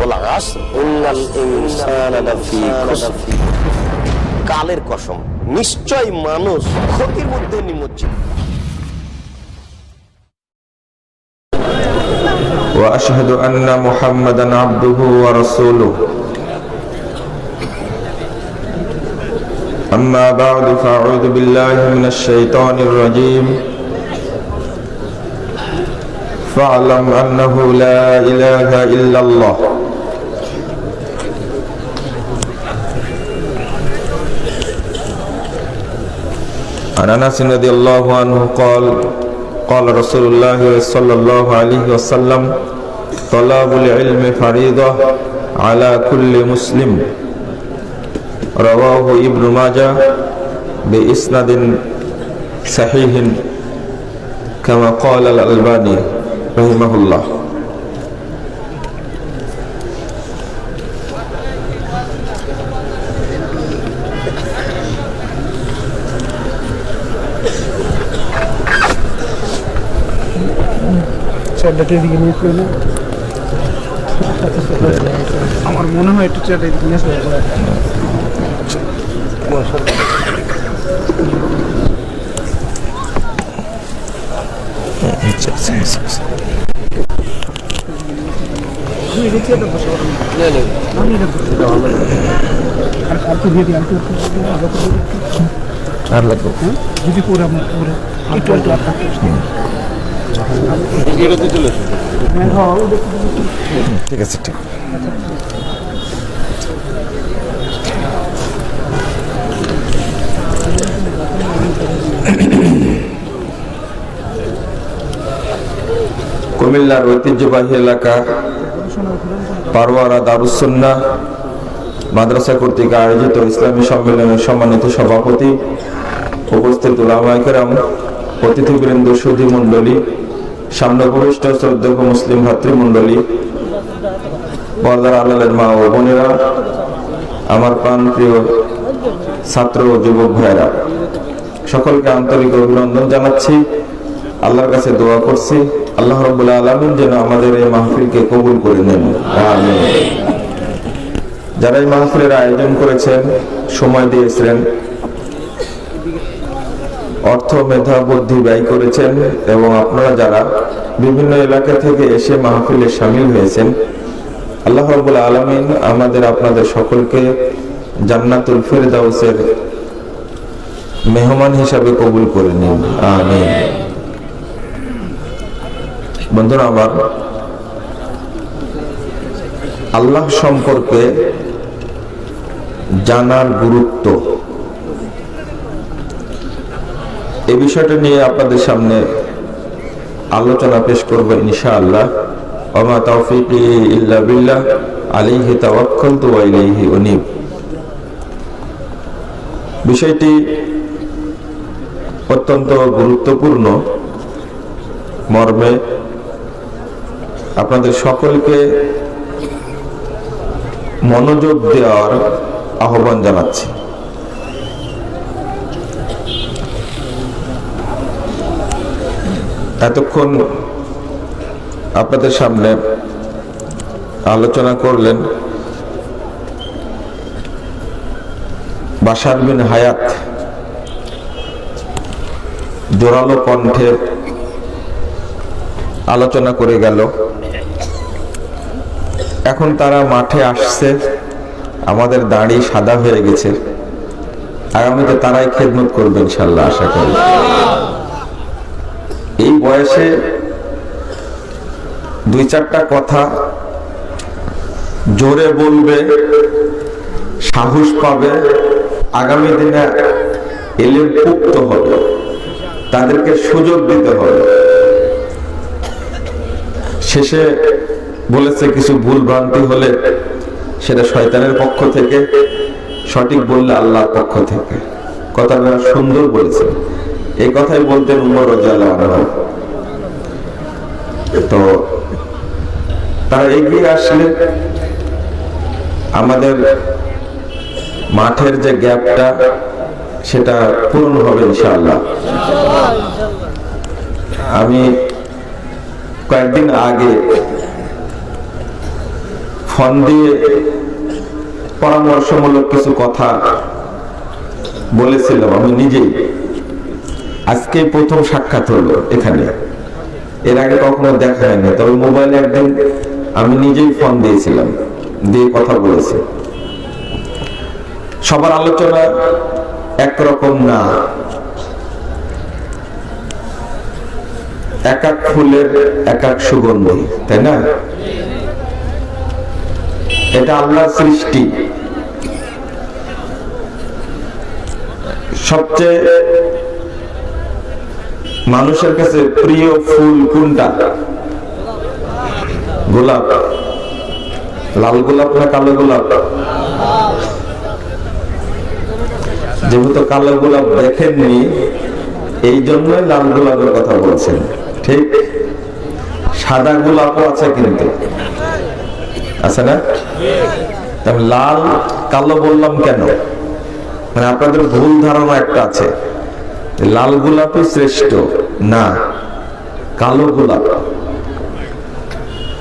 ওয়াল আসর ইন্নাল ইনসানা লাফী খুসর। কালের কসম, নিশ্চয় মানুষ ক্ষতির মধ্যে নিমজ্জিত। وأشهد أن محمدا عبده ورسوله أما بعد فأعوذ بالله من الشيطان الرجيم فاعلم أنه لا إله إلا الله عن أنس رضي الله عنه قال قال رسول الله صلى الله عليه وسلم طلب العلم فريضة على كل مسلم رواه ابن ماجه بإسناد صحيح كما قال الألباني رحمه الله. আমার মনে হয় একটু চেয়ারটা এদিকে নিয়ে আসলে আর লাগবে যদি পুরো আপনার পুরো একটু একটু ঠিক আছে, ঠিক কুমিল্লার ঐতিহ্যবাহী এলাকা পারওয়ারা দারুস সুন্নাহ মাদ্রাসা কর্তৃক আয়োজিত ইসলামী সম্মেলনের সম্মানিত সভাপতি, উপস্থিত উলামায়ে কেরাম, অতিথিবৃন্দ, সুধী মণ্ডলী, সামনে উপবিষ্ট শ্রদ্ধেয় মুসলিম ভাতৃমণ্ডলী, পর্দার আড়ালের মা ও বোনেরা, আমার প্রাণপ্রিয় ছাত্র ও যুবক ভাইরা, সকলকে আন্তরিক অভিনন্দন জানাচ্ছি। আল্লাহর কাছে দোয়া করছি আল্লাহ রাব্বুল আলামিন যেন আমাদের এই মাহফিলকে কবুল করে নেন, আমিন। যারা এই মাহফিলের আয়োজন করেছেন, সময় দিয়েছেন, অর্থ মেধা বুদ্ধি ব্যয় করেছেন, এবং আপনারা যারা বিভিন্ন এলাকা থেকে এসে মাহফিলে শামিল হয়েছেন, আল্লাহ রাব্বুল আলামিন আমাদের আপনাদের সকলকে জান্নাতুল ফিরদাউসের মেহমান হিসাবে কবুল করে নিন, আমিন। বন্ধুরা আমার, আল্লাহ সম্পর্কে জানার গুরুত্ব, এই বিষয়টা নিয়ে আপনাদের সামনে আলোচনা পেশ করব ইনশাআল্লাহ। ওয়া মা তাওফীকি ইল্লা বিল্লাহ, আলাইহি তাওয়াক্কালতু ওয়া ইলাইহি উনীব। বিষয়টি অত্যন্ত গুরুত্বপূর্ণ মর্মে আপনাদের সকলকে মনোযোগ দেওয়ার আহ্বান জানাচ্ছি। এতক্ষণ আপনাদের সামনে আলোচনা করলেন বাশার বিন হায়াত, জোরালো কণ্ঠে আলোচনা করে গেল। এখন তারা মাঠে আসছে, আমাদের দাড়ি সাদা হয়ে গেছে, আগামীতে তারাই খেদমত করবে ইনশাআল্লাহ, আশা করি। এই বয়সে দুই চারটা কথা জোরে বলবে, সাহস পাবে, আগামী দিনে ইলম পুক্ত হবে, তাদেরকে সুযোগ দিতে হবে। শেষে বলেছে কিছু ভুল ভ্রান্তি হলে সেটা শয়তানের পক্ষ থেকে, সঠিক বললে আল্লাহর পক্ষ থেকে। কথাটা সুন্দর বলেছে, এই কথাই বলতেন উমর রাদিয়াল্লাহু আনহু। তো তারা এগিয়ে আসলে আমাদের মাঠের যে গ্যাপটা সেটা পূরণ হবে ইনশাআল্লাহ। আমি কয়েকদিন আগে ফোন দিয়ে পরামর্শমূলক কিছু কথা বলেছিলাম আমি নিজেই। আজকে প্রথম সাক্ষাৎ হলো এখানে, এর আগে কখনো দেখা হয়নি। তবে মোবাইলে একদিন আমি নিজেই ফোন দিয়েছিলাম, দিয়ে কথা বলেছি। সবার আলোচনা একরকম না, এক এক ফুলের এক এক সুগন্ধি, তাই না? এটা আল্লাহর সৃষ্টি। সবচেয়ে মানুষের কাছে প্রিয় ফুল কোনটা? গোলাপ। লাল গোলাপ না কালো গোলাপ? যেহেতু কালো গোলাপ দেখেননি এই জন্যই লাল গোলাপের কথা বলছেন, ঠিক? সাদা গোলাপও আছে কিন্তু, আছে না? লাল কালো বললাম কেন? মানে আপনাদের ভুল ধারণা একটা আছে, লাল গোলাপই শ্রেষ্ঠ। না, কালো গোলাপ।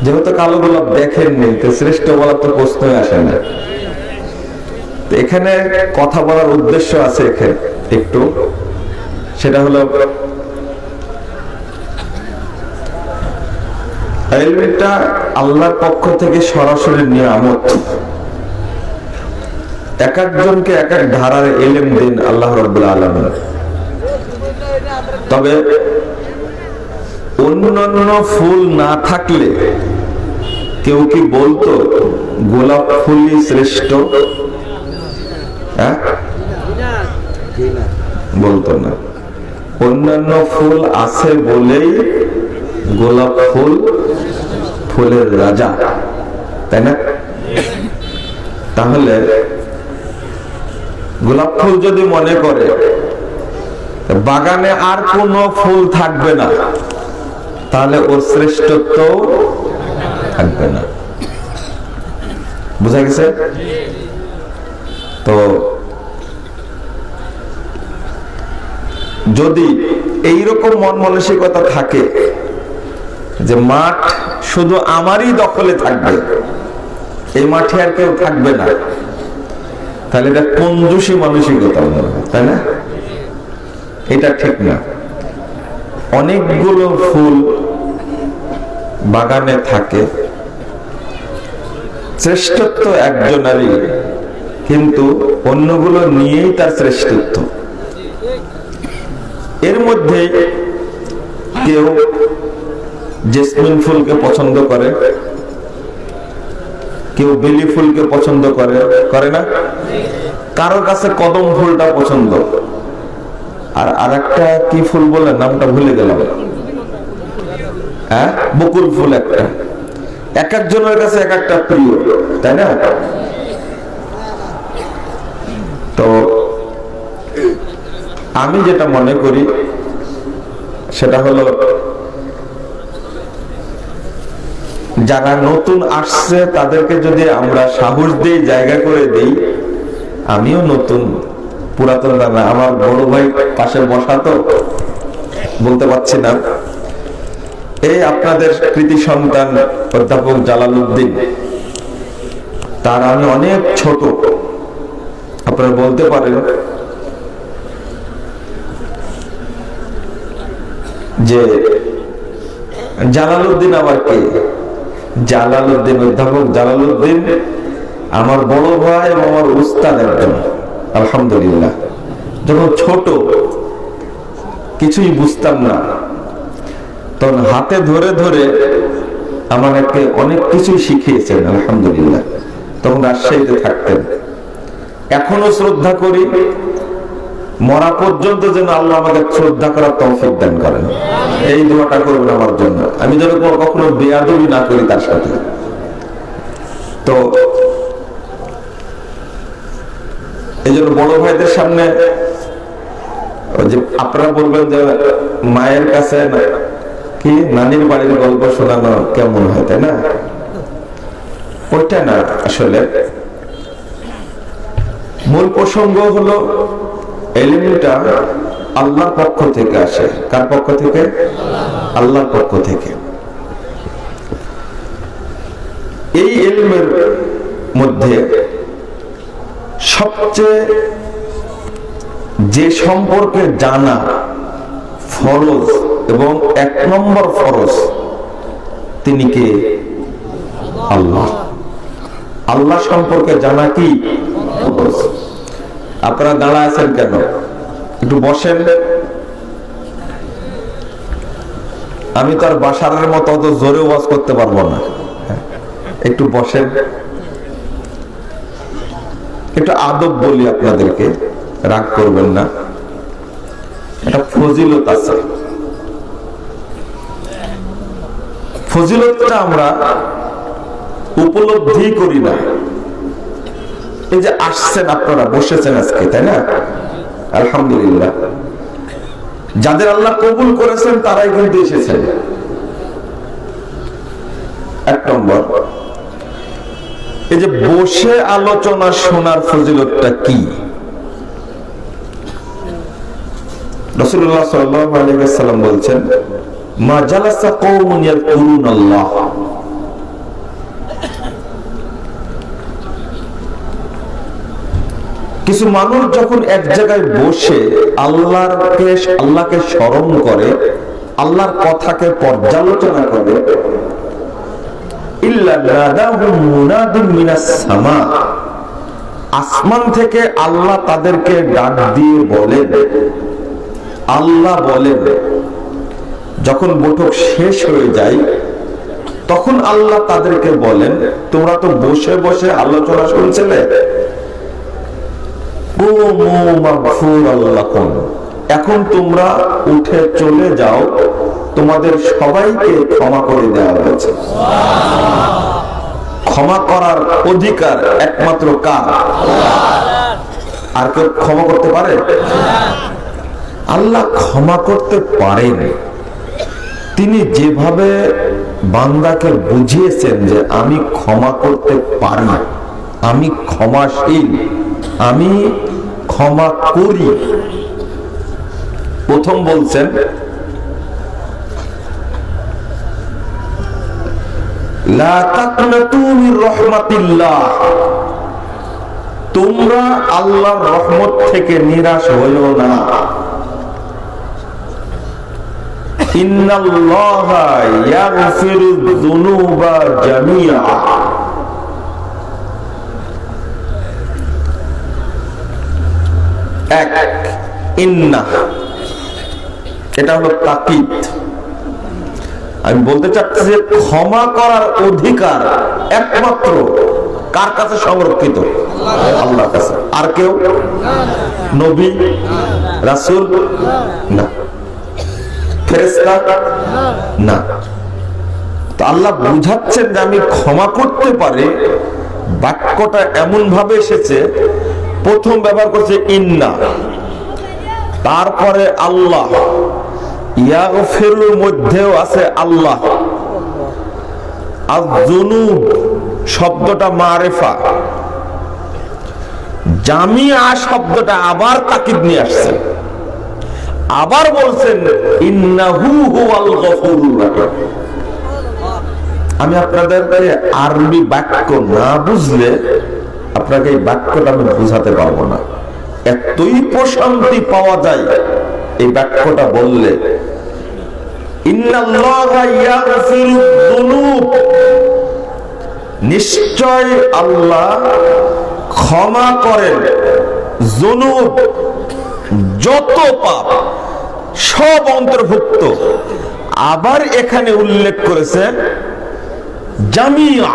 যেহেতু কালো গোলাপ দেখেননি তো শ্রেষ্ঠ বলার তো প্রশ্নই আসে না। এখানে কথা বলার উদ্দেশ্য আছে এখানে একটু, সেটা হলো ইলমটা আল্লাহর পক্ষ থেকে সরাসরি নিয়ামত। এক একজনকে এক এক ধারার ইলম দিন আল্লাহ রাব্বুল আলামিন। তবে অন্যান্য ফুল না থাকলে কেউ কি বলতো গোলাপ ফুলই শ্রেষ্ঠ? বলতো না। অন্যান্য ফুল আছে বলেই গোলাপ ফুল ফুলের রাজা, তাই না? তাহলে গোলাপ ফুল যদি মনে করে বাগানে আর কোন ফুল থাকবে না, তাহলে ওর শ্রেষ্ঠত্ব থাকবে না। বুঝা গেছে? তো যদি এইরকম মন মানসিকতা থাকে যে মাঠ শুধু আমারই দখলে থাকবে, এই মাঠে আর কেউ থাকবে না, তাহলে এটা কঞ্জুসি মানসিকতা, তাই না? এটা ঠিক না। অনেকগুলো ফুল বাগানে থাকে, শ্রেষ্ঠত্ব একজনেরই, কিন্তু অন্যগুলো নিয়েই তার শ্রেষ্ঠত্ব। এর মধ্যে কেউ জেসমিন ফুলকে পছন্দ করে, কেউ বেলি ফুলকে পছন্দ করে না? কারোর কাছে কদম ফুলটা পছন্দ, আর আরেকটা কি ফুল বলে নামটা ভুলে গেলাম, হ্যাঁ বকুল ফুল একটা। এক একজনের কাছে এক একটা প্রিয়, তাই না? তো আমি যেটা মনে করি সেটা হলো, যারা নতুন আসছে তাদেরকে যদি আমরা সাহস দিই, জায়গা করে দিই। আমিও নতুন, পুরাতন না, আমার বড় ভাই পাশে বসা, তো বলতে পারছি না। এই আপনাদের কৃতি সন্তান অধ্যাপক জালালউদ্দিন, তার আমি অনেক ছোট। আপনারা বলতে পারেন যে জালালউদ্দিন আবার কে? জালালউদ্দিন, অধ্যাপক জালালউদ্দিন আমার বড় ভাই এবং আমার উস্তাদ একজন। আলহামদুলিল্লাহ, যখন ছোট কিছুই বুঝতাম না, তখন হাতে ধরে ধরে আমাকে অনেক কিছুই শিখিয়েছেন। আলহামদুলিল্লাহ, তখন রাজশাহীতে থাকতেন। এখনো শ্রদ্ধা করি, মরা পর্যন্ত যেন আল্লাহ আমাকে শ্রদ্ধা করার তৌফিক দান করেন। এই দোয়াটা করবেন আমার জন্য, আমি যেন কখনো বেয়াদবি না করি তার সাথে। তো এই জন্য বড় ভাইদের সামনে যে আপনারা বলবেন যে মায়ের কাছে কি নানির বাড়ির গল্প শোনানো কেমন হয়, তাই না? ওইটা না, আসলে মূল প্রসঙ্গ হলো ইলমটা আল্লাহর পক্ষ থেকে আসে। কার পক্ষ থেকে? আল্লাহর পক্ষ থেকে। এই ইলমের মধ্যে সবচেয়ে যে সম্পর্কে জানা ফরজ এবং 1 নম্বর ফরজ, তিনি কে? আল্লাহ। আল্লাহ সম্পর্কে জানা কি ফরজ। আপনারা দাঁড়ায় আছেন কেন? একটু বসেন। আমি তো আর বাশারের মতো অত জোরে ওয়াজ করতে পারবো না, একটু বসেন। একটু আদব বলি আপনাদেরকে, রাগ করবেন না। এটা ফজিলত আছে, ফজিলতটা আমরা উপলব্ধি করি না। এই যে আসছেন আপনারা, বসেছেন আজকে, তাই না? আলহামদুলিল্লাহ, যাদের আল্লাহ কবুল করেছেন তারাই কিন্তু এসেছেন। 1 নম্বর, এই যে বসে আলোচনা শোনার ফজিলতটা কি? রাসূলুল্লাহ সাল্লাল্লাহু আলাইহি ওয়াসাল্লাম বলছেন, মা জালাসা কওমুন ইয়াযকুরুনাল্লাহ, কিছু মানুষ যখন এক জায়গায় বসে আল্লাহকে স্মরণ করে, আল্লাহর কথাকে পর্যালোচনা করে, ইল্লা নাদাহুম মুনাদিন মিনাস সামা, আসমান থেকে আল্লাহ তাদেরকে ডাক দিয়ে বলেন, আল্লাহ বলেন, যখন বৈঠক শেষ হয়ে যায় তখন আল্লাহ তাদেরকে বলেন, তোমরা তো বসে বসে আলোচনা শুনছিলে, এখন তোমরা উঠে চলে যাও, তোমাদের সবাইকে ক্ষমা করে দেওয়া হয়েছে। ক্ষমা করার অধিকার একমাত্র কার? আর কেউ ক্ষমা করতে পারে? আল্লাহ ক্ষমা করতে পারেন। তিনি যেভাবে বান্দাকে বুঝিয়েছেন যে আমি ক্ষমা করতে পারি, আমি ক্ষমাশীল, আমি ক্ষমা করি। প্রথম বলছেন, লা তাকনাতু মির রাহমাতিল্লাহ, তোমরা আল্লাহর রহমত থেকে নিরাশ হইও না। ইন্নাল্লাহা ইয়াগফিরুয যুনুবা জামিআ, এক ইন্না, এটা হলো তাকিদ। আমি বলতে চাচ্ছি যে ক্ষমা করার অধিকার একমাত্র কার কাছে সংরক্ষিত? আল্লাহর কাছে। আর কেউ? নবী, রাসূল না, ফেরেশতা না। তো আল্লাহ বুঝাচ্ছেন যে আমি ক্ষমা করতে পারি। বাক্যটা এমন ভাবে এসেছে, প্রথম ব্যবহার করছে ইন্না, তারপরে আল্লাহ, ইয়াগফিরুর মধ্যেও আছে আল্লাহ। আয-যুনুব শব্দটা মারিফা, জামিআ শব্দটা আবার তাকিদ নিয়ে আসছে। আবার বলছেন ইন্নাহু হুয়াল গফুরুর রাহিম। আমি আপনাদেরকে আরবি বাক্য না বুঝলে আপনাকে এই বাক্যটা আমি বুঝাতে পারবো না। এতই প্রশান্তি পাওয়া যায় এই বাক্যটা বললে। ইন্নাল্লাহা ইয়াগফিরুয যুনুব, নিশ্চয় আল্লাহ ক্ষমা করেন যুনুব, যত পাপ সব অন্তর্ভুক্ত। আবার এখানে উল্লেখ করেছে জামিআ,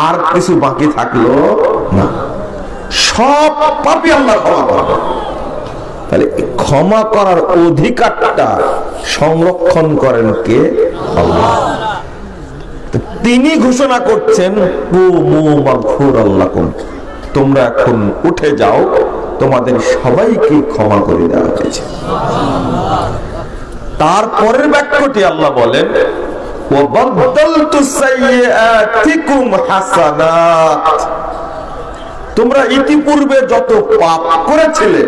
আর কিছু বাকি থাকলো না, সব পাপই আল্লাহ ক্ষমা করেন। তাহলে ক্ষমা করার অধিকারটা সংরক্ষণ করেন কে? আল্লাহ। তিনি ঘোষণা করছেন তোমরা এখন উঠে যাও, তোমাদের সবাইকে ক্ষমা করে দেওয়া হয়েছে। তারপরের বাক্যটি আল্লাহ বলেন, তোমরা ইতিপূর্বে যত পাপ করেছিলে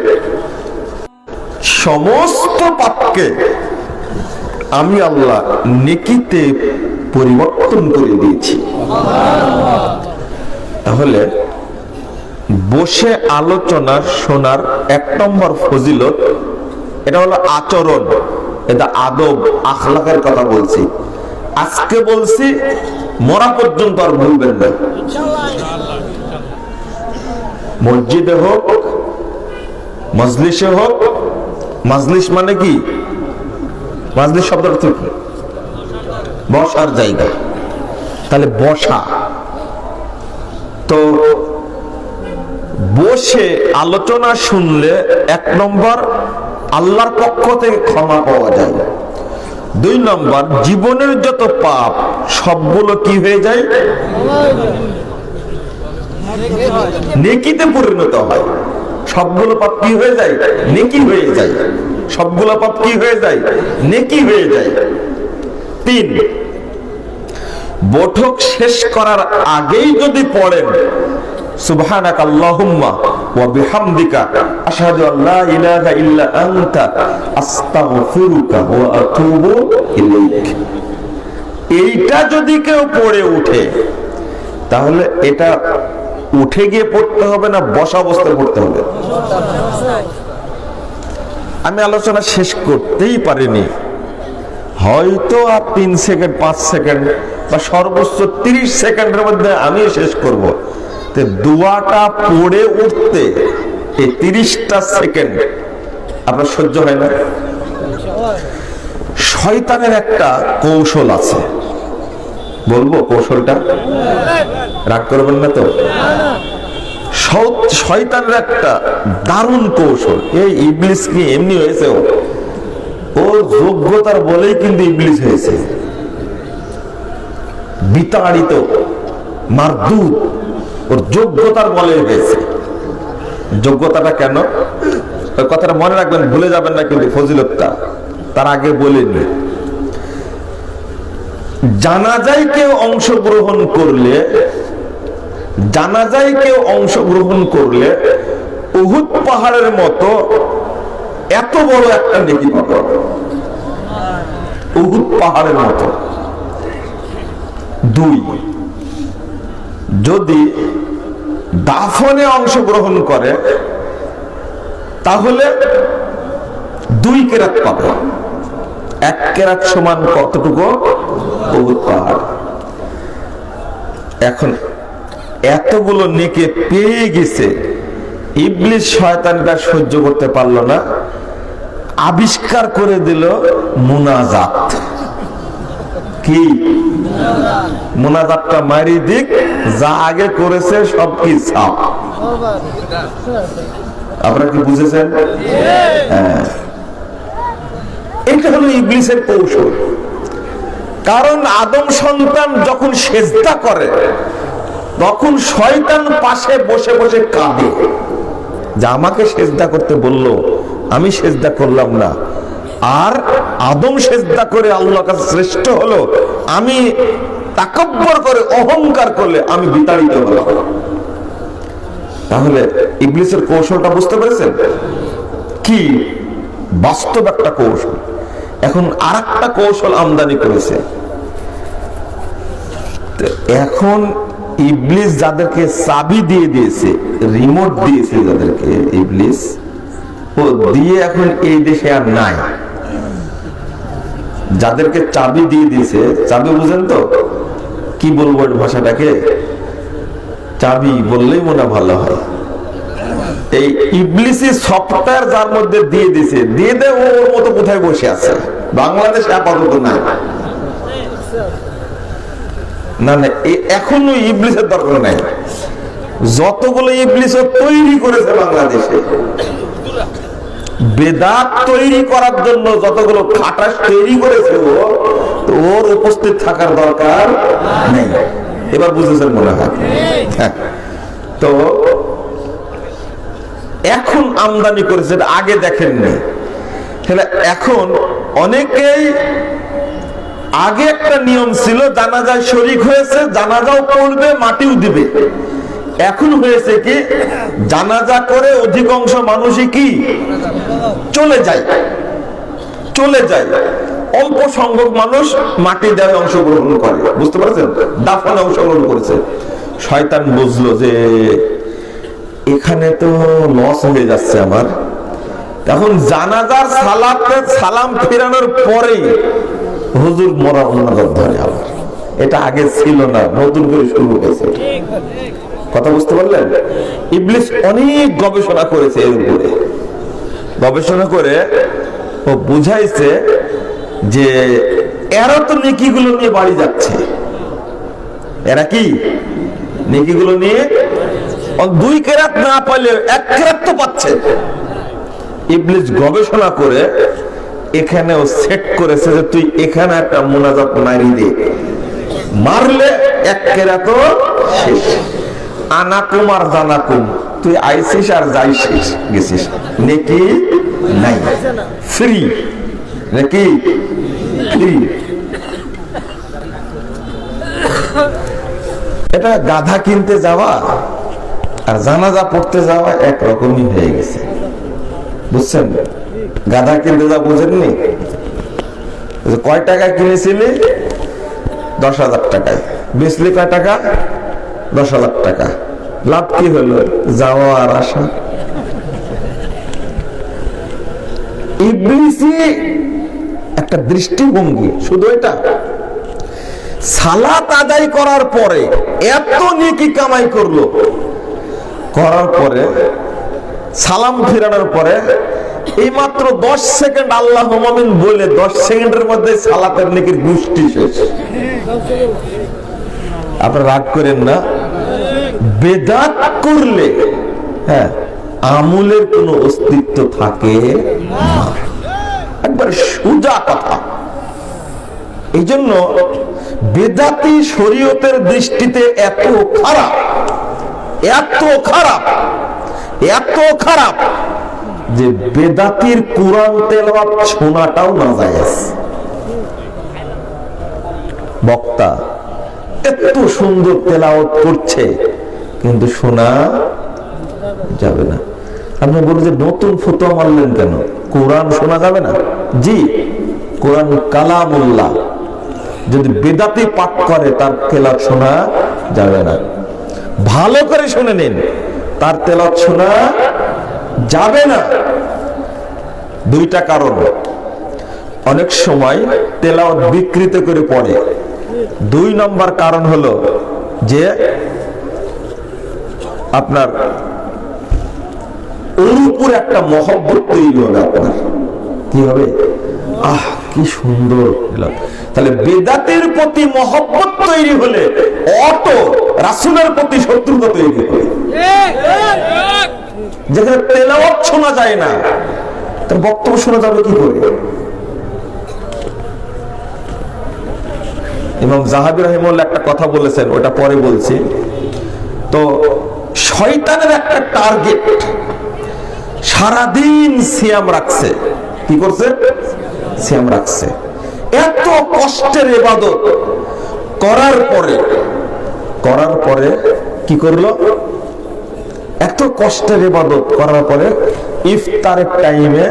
সমস্ত পাপকে আমি আল্লাহ নেকিতে পরিবর্তন করে দিয়েছি। তাহলে বসে আলোচনা শোনার 1 নম্বর ফজিলত, এটা হলো আচরণ, এটা আদব আখলাকের কথা বলছি। আজকে বলছি, মরা পর্যন্ত আর ভুলবেন না। মসজিদে হোক, মজলিসে হোক, মজলিস মানে কি? মজলিস শব্দের অর্থ কি? বসার জায়গা। তাহলে বসা, তো বসে আলোচনা শুনলে 1 নম্বর আল্লাহর পক্ষ থেকে ক্ষমা পাওয়া যায়। 2 নম্বর জীবনের যত পাপ সবগুলো কি হয়ে যায়? নেকিতে পরিণত হয়। সবগুলো পাপ কি হয়ে যায়? নেকি হয়ে যায়। সবগুলো পাপ কি হয়ে যায়? নেকি হয়ে যায়। 3, বৈঠক শেষ করার আগেই যদি পড়েন সুবহানাকা আল্লাহুম্মা ওয়া বিহামদিকা আশহাদু আল্লা ইলাহা ইল্লা আনতা আস্তাগফিরুকা ওয়া আতুবু ইলাইক, এইটা যদি কেউ পড়ে উঠে, তাহলে এটা উঠে গিয়ে পড়তে হবে না বসা অবস্থায় পড়তে হবে? আমি আলোচনা শেষ করতেই পারিনি, হয়তো আর 3 সেকেন্ড 5 সেকেন্ড বা সর্বোচ্চ 30 সেকেন্ডের মধ্যে আমি শেষ করব। দোয়াটা পড়ে উঠতে এই 30টা সেকেন্ড আপনার সহ্য হয় না? শয়তানের একটা কৌশল আছে, বলবো কৌশলটা? রাগ করবেন না তো? শয়তানের একটা দারুণ কৌশল। এই ইবলিস কি এমনি হয়েছে? ওর যোগ্যতার বলেই কিন্তু ইবলিস হয়েছে। বিতাড়িত, মারদুদ, ওর যোগ্যতার বলে হয়েছে। যোগ্যতাটা কেন? ওই কথাটা মনে রাখবেন, ভুলে যাবেন না কিন্তু ফজিলতটা। তার আগে বলিনি, জানাজায় কেউ অংশগ্রহণ করলে, জানাজায় কেউ অংশগ্রহণ করলে উহুদ পাহাড়ের মতো এত বড় একটা নেকি পাবে। উহুদ পাহাড়ের মতো। 2, যদি দাফনে অংশগ্রহণ করে তাহলে 2 কেরাত পাবে। 1 কেরাত সমান কতটুকু? উহুদ পাহাড়। এখন এতগুলো নেকি পেয়ে গেছে, ইবলিস শয়তানটা সহ্য করতে পারলো না, আবিষ্কার করে দিল মুনাজাত। কি মুনাজাতটা? মারি দিক, যা আগে করেছে সব কি ছাপ। আপনারা কি বুঝেছেন? হ্যাঁ, এটা হলো ইবলিসের কৌশল। কারণ আদম সন্তান যখন সেজদা করে তখন শয়তান পাশে বসে বসে কাঁদে যে আমাকে সেজদা করতে বললো, আমি সেজদা করলাম না। আর আদম সেজদা করে আল্লাহর কাছে শ্রেষ্ঠ হলো, আমি তাকাব্বর করে অহংকার করলে আমি বিতাড়িত হলাম। তাহলে ইবলিসের কৌশলটা বুঝতে পেরেছেন? কি বাস্তব একটা কৌশল। এখন আরেকটা কৌশল আমদানি করেছে। এখন ইবলিস যাদেরকে চাবি দিয়ে দিয়েছে, রিমোট দিয়েছে যাদেরকে, ইবলিস ও দিয়ে এখন এই দেশে আর নাই। যাদেরকে চাবি দিয়ে দিয়েছে, চাবি বুঝেন তো? কি বলবো ভাষাটাকে? চাবি বললেই মনে ভালো হয়। এই ইবলিসি সফটওয়্যার যার মধ্যে দিয়ে দিয়েছে, দিয়ে দেয় ওর মতো কোথায় বসে আছে। বাংলাদেশে আপাতত নাই। না না, এখনো ইবলিসের দরকার নাই। যতগুলো ইবলিস তৈরি করেছে বাংলাদেশে, বেদাত তৈরি করার জন্য যতগুলো খাটাস তৈরি করেছে ওর উপস্থিত থাকার দরকার নেই। এবার বুঝেছেন মনে হয়? হ্যাঁ। তো এখন আমদানি করেছে, আগে দেখেননি। তাহলে এখন অনেকেই, আগে একটা নিয়ম ছিল জানাজায় শরীক হয়েছে, জানাজাও পড়বে, মাটিও দিবে। এখন হয়েছে কি, জানাজা করে অধিকাংশ মানুষই কি চলে যায়। অল্প সংখ্যক মানুষ মাটি দেওয়ায় অংশগ্রহণ করে, বুঝতে পারছেন, দাফনে অংশগ্রহণ করেছে। শয়তান বুঝলো যে এখানে তো লস হয়ে যাচ্ছে আমার, তখন জানাজার সালাম ফেরানোর পরেই হুজুর মরা মোনাজাত ধরে আবার। এটা আগে ছিল না, নতুন করে শুরু হয়েছে। কথা বুঝতে পারলেন? ইবলিস অনেক গবেষণা করেছে এর উপরে, গবেষণা করে ও বুঝাইছে যে এরা তো নেকিগুলো নিয়ে বাড়ি যাচ্ছে, এরা কি নেকিগুলো নিয়ে 2 কেরাত না পাইলে 1 কেরাত তো পাচ্ছে। ইবলিস গবেষণা করে এখানেও সেট করেছে যে তুই এখানে একটা মুনাজাত মারি দে, মারলে 1 কেরাত শেষ। আনাকুম আর জানাকুম, তুই আইসিস আর যাইছিস গেছিস, নেকি নাই, ফ্রি, নাকি ফ্রি। এটা গাধা কিনতে যাওয়া আর জানাজা পড়তে যাওয়া একরকমই হয়ে গেছে, বুঝছেন? গাধা কিনতে যাওয়া বুঝেননি? কয় টাকায় কিনেছিলি? 10,000 টাকায়। বেচলি কয় টাকা? 10,000 টাকা। লাভ কি হলো? যাওয়া আর আসা। ইবলিসি একটা দৃষ্টিভঙ্গি, শুধু এটা সালাত আদায় করার পরে এত নেকি কামাই করলো, করার পরে সালাম ফেরানোর পরে এই মাত্র 10 সেকেন্ড আল্লাহু মুমিন বলে 10 সেকেন্ডের মধ্যে সালাতের নেকির গুষ্টি শেষ। আপনারা রাগ করেন না, বেদাত করলে হ্যাঁ আমলের কোনো অস্তিত্ব থাকে না, একবার সোজা কথা। এই জন্য বেদাতি শরীয়তের দৃষ্টিতে এত খারাপ, এত খারাপ, এত খারাপ যে বেদাতির কোরআন তেলাওয়াত শোনাটাও নাজায়েজ। বক্তা এত সুন্দর তেলাওয়াত করছে কিন্তু শোনা যাবে না। আপনি বলেন যে নতুন ফতোয়া মানলেন কেন? কোরআন শোনা যাবে না? জি, কোরআন কালামুল্লাহ, যদি বেদাতি পাঠ করে তার তেলাওয়াত শোনা যাবে না। ভালো করে শুনে নিন, তার তেলাওয়াত শোনা যাবে না। 2টা কারণ। অনেক সময় তেলাওয়াত বিকৃত করে পড়ে। 2 নম্বর কারণ হলো যে আপনার ওর উপর একটা মহব্বত তৈরি হবে। আপনার কি হবে? আহ কি সুন্দর। তাহলে বেদাতের প্রতি মহব্বত তৈরি হলে অটো রাসূলের প্রতি শত্রুতা তৈরি হবে। যেখানে তেলাওয়াত শোনা যায় না তার বক্তব্য শোনা যাবে কি করে? ইমাম যাহাবী রাহিমাহুল্লাহ একটা কথা বলেছেন, ওটা পরে বলছি। তো শয়তানের একটা টার্গেট, সারাদিন সিয়াম রাখছে। কি করছে? সিয়াম রাখছে। এত কষ্টের ইবাদত করার পরে কি করলো? এত কষ্টের ইবাদত করার পরে ইফতারের টাইমে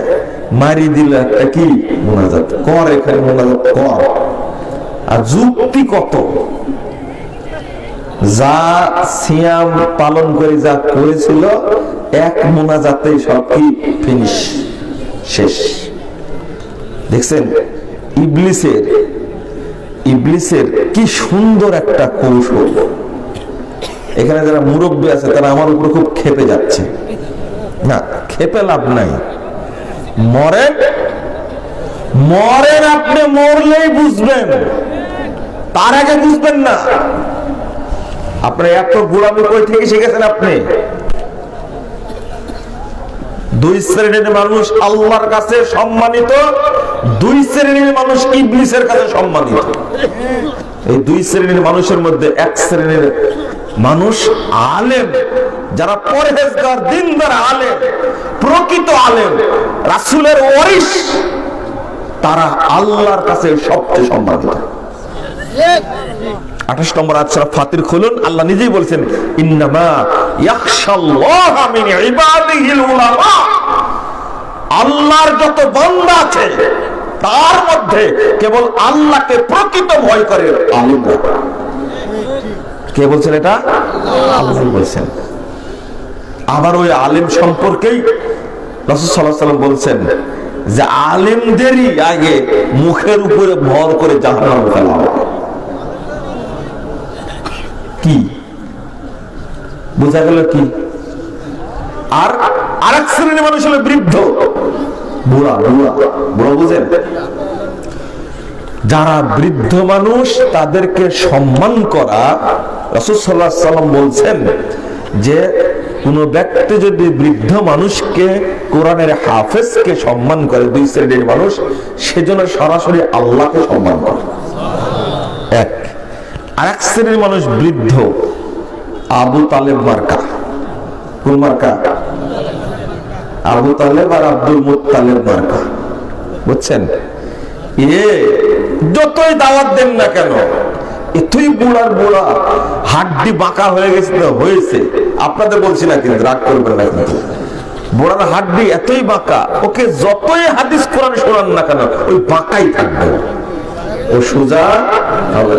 মারি দিল একটা কি মুনাজাত কর, এখানে মুনাজাত কর। আর যুক্তি কত, যা সিয়াম পালন করে যা করেছিল এক মুনাজাতে সব কি ফিনিশ, শেষ। দেখছেন ইবলিসের কি সুন্দর একটা কৌশল। এখানে যারা মুরব্বী আছে তারা আমার উপর খুব ক্ষেপে যাচ্ছে। না, ক্ষেপে লাভ নাই। মরেন আপনি, মরলেই বুঝবেন, তার আগে বুঝবেন না। আপনি এত গোলামি কই থেকে শিখেছেন? আপনি 2 শ্রেণীর মানুষ আল্লাহর কাছে সম্মানিত, 2 শ্রেণীর মানুষ ইবলিসের কাছে সম্মানিত। এই 2 শ্রেণীর মানুষের মধ্যে 1 শ্রেণীর মানুষ আলেম, যারা পরহেজগার, দিনদার আলেম, প্রকৃত আলেম, রাসূলের ওয়ারিস, তারা আল্লাহর কাছে সবচেয়ে সম্মানিত। 28 নম্বর আয়াত সূরা ফাতির খুলুন, আল্লাহ নিজেই বলেছেন ইন্নামা ইয়াখশাল্লাহা মিন ইবাদিহিল উলামা। আল্লাহর যত বান্দা আছে তার মধ্যে কেবল আল্লাহকে প্রকৃত ভয় করে আলেমরা। কে বলছেন এটা? আল্লাহ বলছেন। আবার ওই আলেম সম্পর্কেই রাসূল সাল্লাল্লাহু আলাইহি ওয়াসাল্লাম বলছেন যে আলেমদেরই আগে মুখের উপরে ভর করে জাহান্নামে ফেলা হবে। কি বোঝা গেল? কি আর আরেক শ্রেণীর মানুষ হলো বৃদ্ধ, বুড়া। বুড়া বুড়া বুঝেন? যারা বৃদ্ধ মানুষ তাদেরকে সম্মান করা, রাসূল সাল্লাল্লাহু আলাইহি ওয়াসাল্লাম বলছেন যে কোন ব্যক্তি যদি বৃদ্ধ মানুষকে, কোরআনের হাফেজকে সম্মান করে, দুই শ্রেণীর মানুষ, সেজন্য সরাসরি আল্লাহকে সম্মান করে। এক। আরেক শ্রেণীর মানুষ বৃদ্ধ, আবু তালেব মার্কা। কোন মার্কা? আবু তালেব আর আব্দুল মুত্তালিব মার্কা। বুঝছেন? যতই দাওয়াত দেন না কেন, এতই বুড়ার বুড়া, হাড্ডি বাঁকা হয়ে গেছে তো হয়েছে। আপনাদের বলছি না, কিন্তু রাগ করবেন না, কিন্তু বুড়ার হাড্ডি এতই বাঁকা, ওকে যতই হাদিস কোরআন শোনান না কেন ওই বাঁকাই থাকবে, ও সোজা হবে।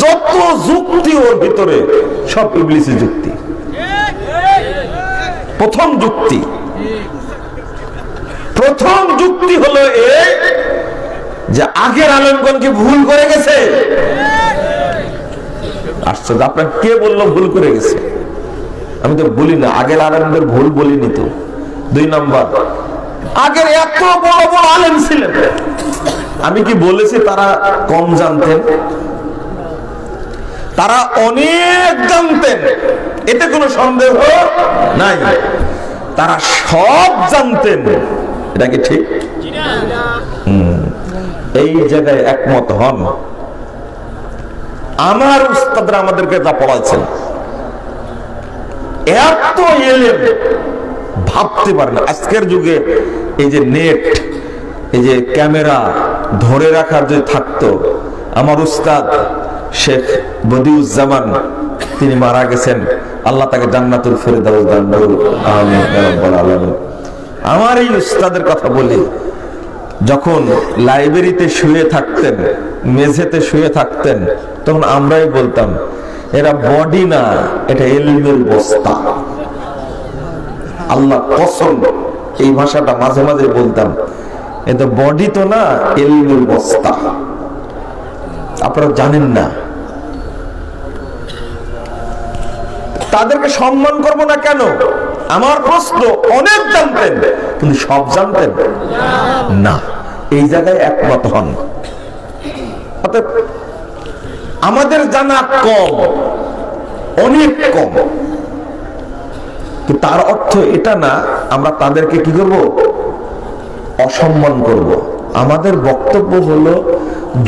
যত যুক্তি ওর ভিতরে সব ইবলিসের যুক্তি। প্রথম যুক্তি হলো এই যে আগের আলেমগণ কি ভুল করে গেছে? আশ্চর্য, আপনার কে বললো ভুল করে গেছে? আমি তো বলি না, আগের আলেমদের ভুল বলিনি তো। দুই নম্বর, আগের এত বড় বড় আলেম ছিলেন, আমি কি বলেছি তারা কম জানতেন? তারা অনেক জানতেন, এতে কোনো সন্দেহ নাই। তারা সব জানতেন, এটা কি ঠিক? এই জায়গায় একমত হন। আমার উস্তাদরা আমাদেরকে যা পড়াচ্ছেন, এত এলেম ভাবতে পারে না। আজকের যুগে এই যে নেট, এই যে ক্যামেরা ধরে রাখার যে থাকতো, আমার উস্তাদ শেখ বদিউজ্জামান তিনি মারা গেছেন, আল্লাহ তাকে জান্নাতুল ফেরদাউস দান করুন, আমিন ইয়া রাব্বাল আলামিন। আমার এই উস্তাদের কথা বলি, যখন লাইব্রেরিতে শুয়ে থাকতেন, মেঝেতে শুয়ে থাকতেন, তখন আমরাই বলতাম এরা বডি না, এটা ইলমের বস্তা। আল্লাহ কসম, এই ভাষাটা মাঝে মাঝে বলতাম, এটা বডি তো না, ইলমের বস্তা। আপনারা জানেন না। তাদেরকে সম্মান করবো না কেন? আমার প্রশ্ন, অনেক জানতেন কিন্তু সব জানতেন না। এই জায়গায় একমত হন। আমাদের জানা কম, অনেক কম, তার অর্থ এটা না আমরা তাদেরকে কি করব? অসম্মান করব। আমাদের বক্তব্য হলো,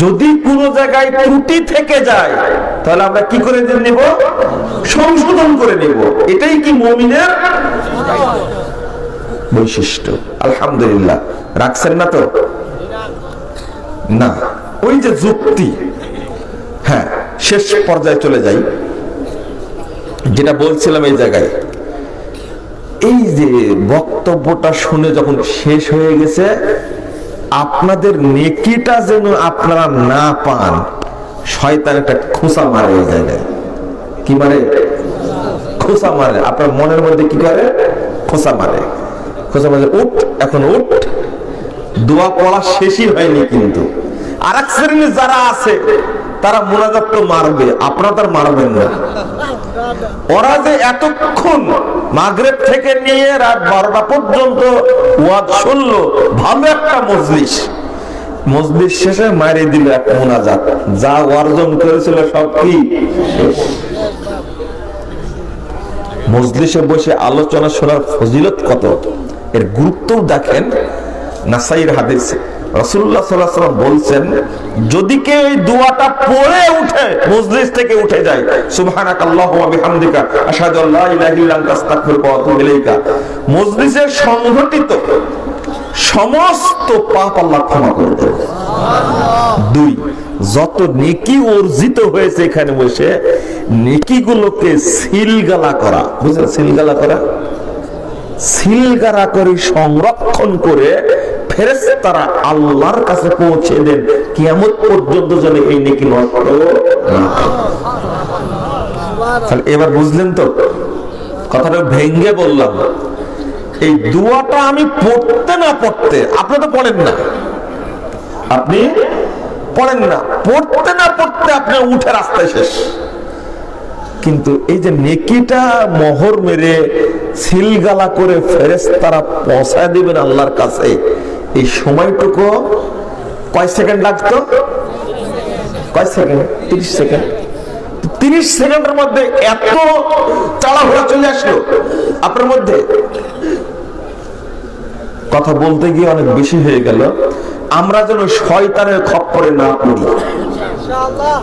যদি কোনো জায়গায় ত্রুটি থেকে যায় তাহলে আমরা কি করে নেব? সংশোধন করে নেব। এটাই কি মুমিনের বৈশিষ্ট্য? আলহামদুলিল্লাহ। রাখছেন না তো? না। ওই যে যুক্তি, হ্যাঁ, শেষ পর্যায়ে চলে যাই। যেটা বলছিলাম, এই জায়গায় এই যে বক্তব্যটা শুনে যখন শেষ হয়ে গেছে, আপনাদের নেকিটা যেন আপনারা না পান, শয়তান একটা খোঁচা মারে এই জায়গায়। কি মারে? খোঁচা মারে। আপনার মনের মধ্যে কি করে? খোঁচা মারে। খোঁচা মারে, উঠ, এখন উঠ। দোয়া পড়া শেষই হয়নি, কিন্তু আর এক শ্রেণীর যারা আছে তারা মুনাজাত তো মারবে, আপনারা তার মারবেন না। ওরা যে এতক্ষণ মাগরিব থেকে নিয়ে রাত 12টা পর্যন্ত ওয়াজ শুনলো, ভালো একটা মজলিস শেষে মারিয়ে দিল এক মুনাজাত, যা অর্জন করেছিল সব কি মজলিসে বসে আলোচনা শোনার ফজিলত কত, এর গুরুত্ব দেখেন। নাসাইর হাদিস, রাসূলুল্লাহ সাল্লাল্লাহু আলাইহি ওয়াসাল্লাম বলছেন, যদি কেউ এই দোয়াটা পড়ে উঠে, মজলিস থেকে উঠে যায়, সুবহানাকাল্লাহু ওয়া বিহামদিকা আশহাদু আল্লা ইলাহা ইল্লা আনতা আস্তাগফিরুকা ওয়া আতুবু ইলাইকা, মজলিসের সংঘটিত সমস্ত পাপ আল্লাহ ক্ষমা করে দেন। দুই, যত নেকি অর্জিত হয়েছে এখানে বসে, নেকিগুলোকে সিলগালা করা, বুঝলেন? সিলগালা করা, সিলগালা করে সংরক্ষণ করে ফেরেশতারা আল্লাহর কাছে পৌঁছে দেন কিয়ামত পর্যন্ত যেন এই নেকি নষ্ট না হয়। তাহলে এবার বুঝলেন তো, কথাটা ভেঙ্গে বললাম। এই দোয়াটা আমি পড়তে না পড়তে, আপনি তো পড়েন না, আপনি পড়েন না, পড়তে না পড়তে আপনি উঠে রাস্তায় শেষ। কিন্তু এই যে নেকিটা মোহর মেরে সিলগালা করে ফেরেশতারা পৌঁছায় দিবেন আল্লাহর কাছে, এই সময়টুকু কয় সেকেন্ড লাগতো? কয় সেকেন্ড? 30 সেকেন্ড। 30 সেকেন্ডের মধ্যে এত তাড়াহুড়া চলে আসলো আপনার মধ্যে। কথা বলতে গিয়ে অনেক বেশি হয়ে গেল। আমরা যেন শয়তানের খপ্পরে না পড়ি।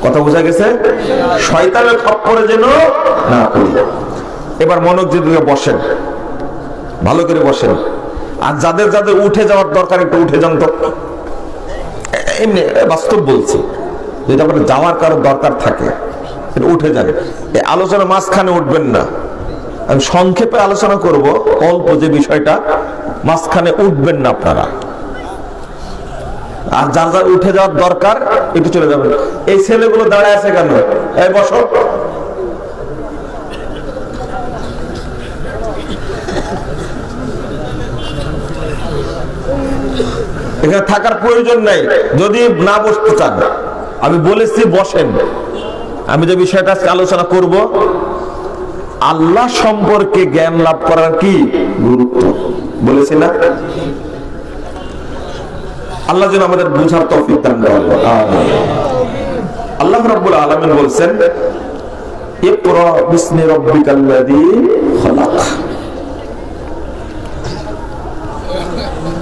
কথা বোঝা গেছে? শয়তানের খপ্পরে যেন না পড়ি। এবার মনোযোগ দিয়ে বসেন, ভালো করে বসেন। আর যাদের যাদের উঠে যাওয়ার দরকার একটু উঠে যান তো, এমনি বাস্তব বলছি, যেটা আপনার যাওয়ার কারোর দরকার থাকে উঠে যান। এই আলোচনা মাঝখানে উঠবেন না, আমি সংক্ষেপে আলোচনা করব অল্প যে বিষয়টা, মাঝখানে উঠবেন না আপনারা। আর যার যার উঠে যাওয়ার দরকার একটু চলে যাবেন। এই ছেলেগুলো দাঁড়ায় আছে কেন? এই বসো। এখানে থাকার প্রয়োজন নাই যদি না বসতে চান। আমি বলেছি বসেন। আমি যে বিষয়টা আজকে আলোচনা করব, আল্লাহ সম্পর্কে জ্ঞান লাভ করার কি গুরুত্ব বলেছি না? আল্লাহ যেন আমাদের বুঝার তৌফিক দান করেন। আল্লাহ রাব্বুল আলামিন বলেন, ইকরা বিসমি রাব্বিকাল্লাযী খালাক।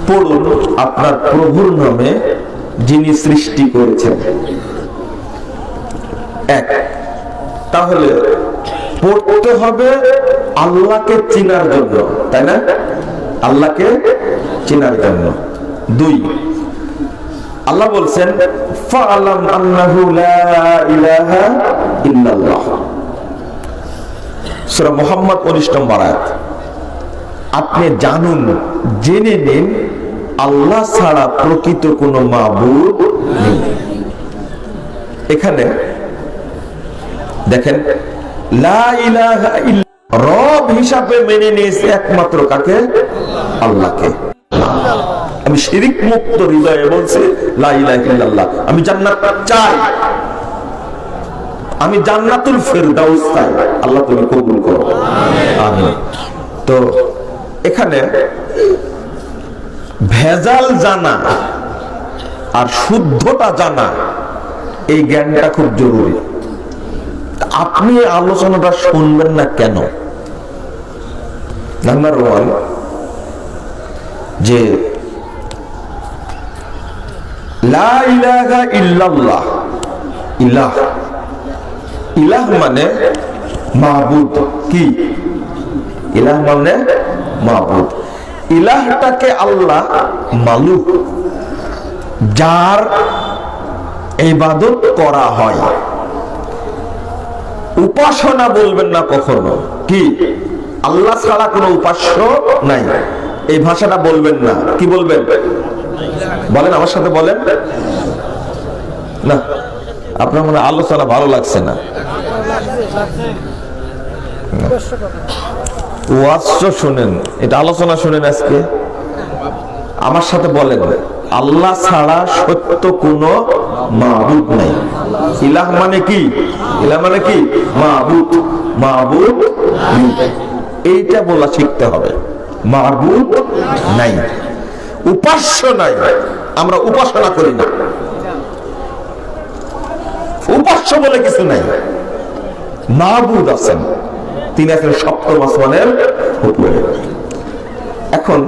পড়ুন আপনার প্রভুর নামে যিনি সৃষ্টি করেছেন। এক, তাহলে পড়তে হবে আল্লাহকে চেনার জন্য, তাই না? আল্লাহকে চেনার জন্য। দুই, আল্লাহ বলছেন ফাআলাম আন্নাহু লা ইলাহা ইল্লাল্লাহ। সূরা মুহাম্মদ 19 নম্বর আয়াত। আপনি জানুন, জেনে নিন আল্লাহ ছাড়া প্রকৃত কোনো মাবুদ নেই। এখানে দেখেন, লা ইলাহা ইল্লাল্লাহ রব হিসাবে মেনে নিয়েছে একমাত্র কাকে? আল্লাহকে। আমি শিরিক মুক্ত হৃদয়ে বলছি লা ইলাহা ইল্লাল্লাহ। আমি জান্নাত চাই, আমি জান্নাতুল ফেরদাউস চাই। আল্লাহ তুমি কবুল করো, আমিন। তো এখানে ভেজাল জানা আর শুদ্ধতা জানা, এই জ্ঞানটা খুব জরুরি। আপনি আলোচনাটা শুনবেন না কেন? নাম্বার ওয়ান, যে লা ইলাহা ইল্লাল্লাহ, ইলাহ, ইলাহ মানে মাবুদ। কি ইলাহ মানে? মাবুদ। ইলাহটাকে আল্লাহ মালুক, যার ইবাদত করা হয়। উপাসনা বলবেন না কখনো। কি আল্লাহ ছাড়া কোনো উপাস্য নাই, এই ভাষাটা বলবেন না। কি বলবেন? বলেন, আমার সাথে বলেন না। আপনার মনে আলোচনা ভালো লাগছে না? ওয়াজ শুনেন, এটা আলোচনা শুনেন। আজকে আমার সাথে বলেন, আল্লাহ ছাড়া সত্য কোনো মাবুদ নাই। ইলাহ মানে কি? ইলাহ মানে কি? মাবুদ। মাবুদ এইটা বলা শিখতে হবে। মাবুদ নাই, উপাস্য নাই। আমরা উপাসনা করি না, উপাস্য বলে কিছু নাই। মাবুদ আছেন, তিনি আছেন সপ্তম আসমানের উপরে। এখন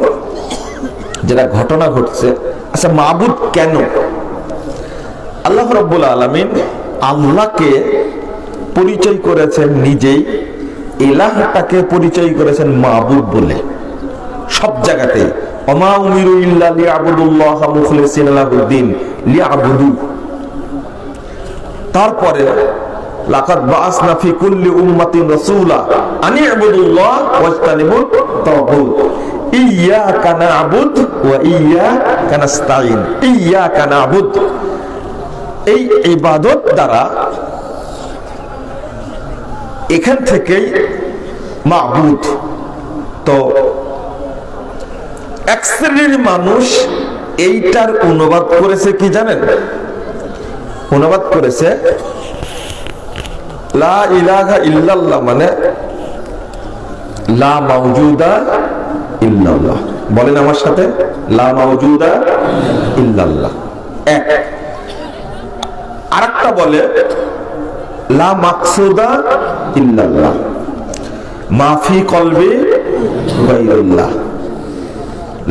যেটা ঘটনা ঘটছে, আচ্ছা মাবুদ কেন? আল্লাহ রাব্বুল আলামিন আল্লাহকে পরিচয় করেছেন নিজেই, ইলাহটাকে পরিচয় করেছেন মাবুদ বলে। সব জায়গাতে ওমা উমিরু ইল্লা লিয়াবুদুল্লাহ মুখলিসিনা লাহুদ্দিন লিয়াবুদু। তারপরে লাকাদ বাআসনা ফি কুল্লি উম্মাতিন রাসূলা আন ইবুদুল্লাহ ওয়াজতানিবুত তাগুত। ইয়্যাকা না'বুদ ওয়া ইয়্যাকা নাস্তাঈন। ইয়্যাকা না'বুদ, এই ইবাদত দ্বারা এখান থেকেই মা'বুদ। তো এক শ্রেণীর মানুষ এইটার অনুবাদ করেছে কি জানেন? অনুবাদ করেছে লা ইলাহা ইল্লাল্লাহ মানে লা মাওজুদা ইল্লাল্লাহ। বলেন আমার সাথে, লা মাওজুদা ইল্লাল্লাহ এক। আরেকটা বলে লা মাকসুদা ইল্লাল্লাহ, মাফি কলবি গায়রুল্লাহ,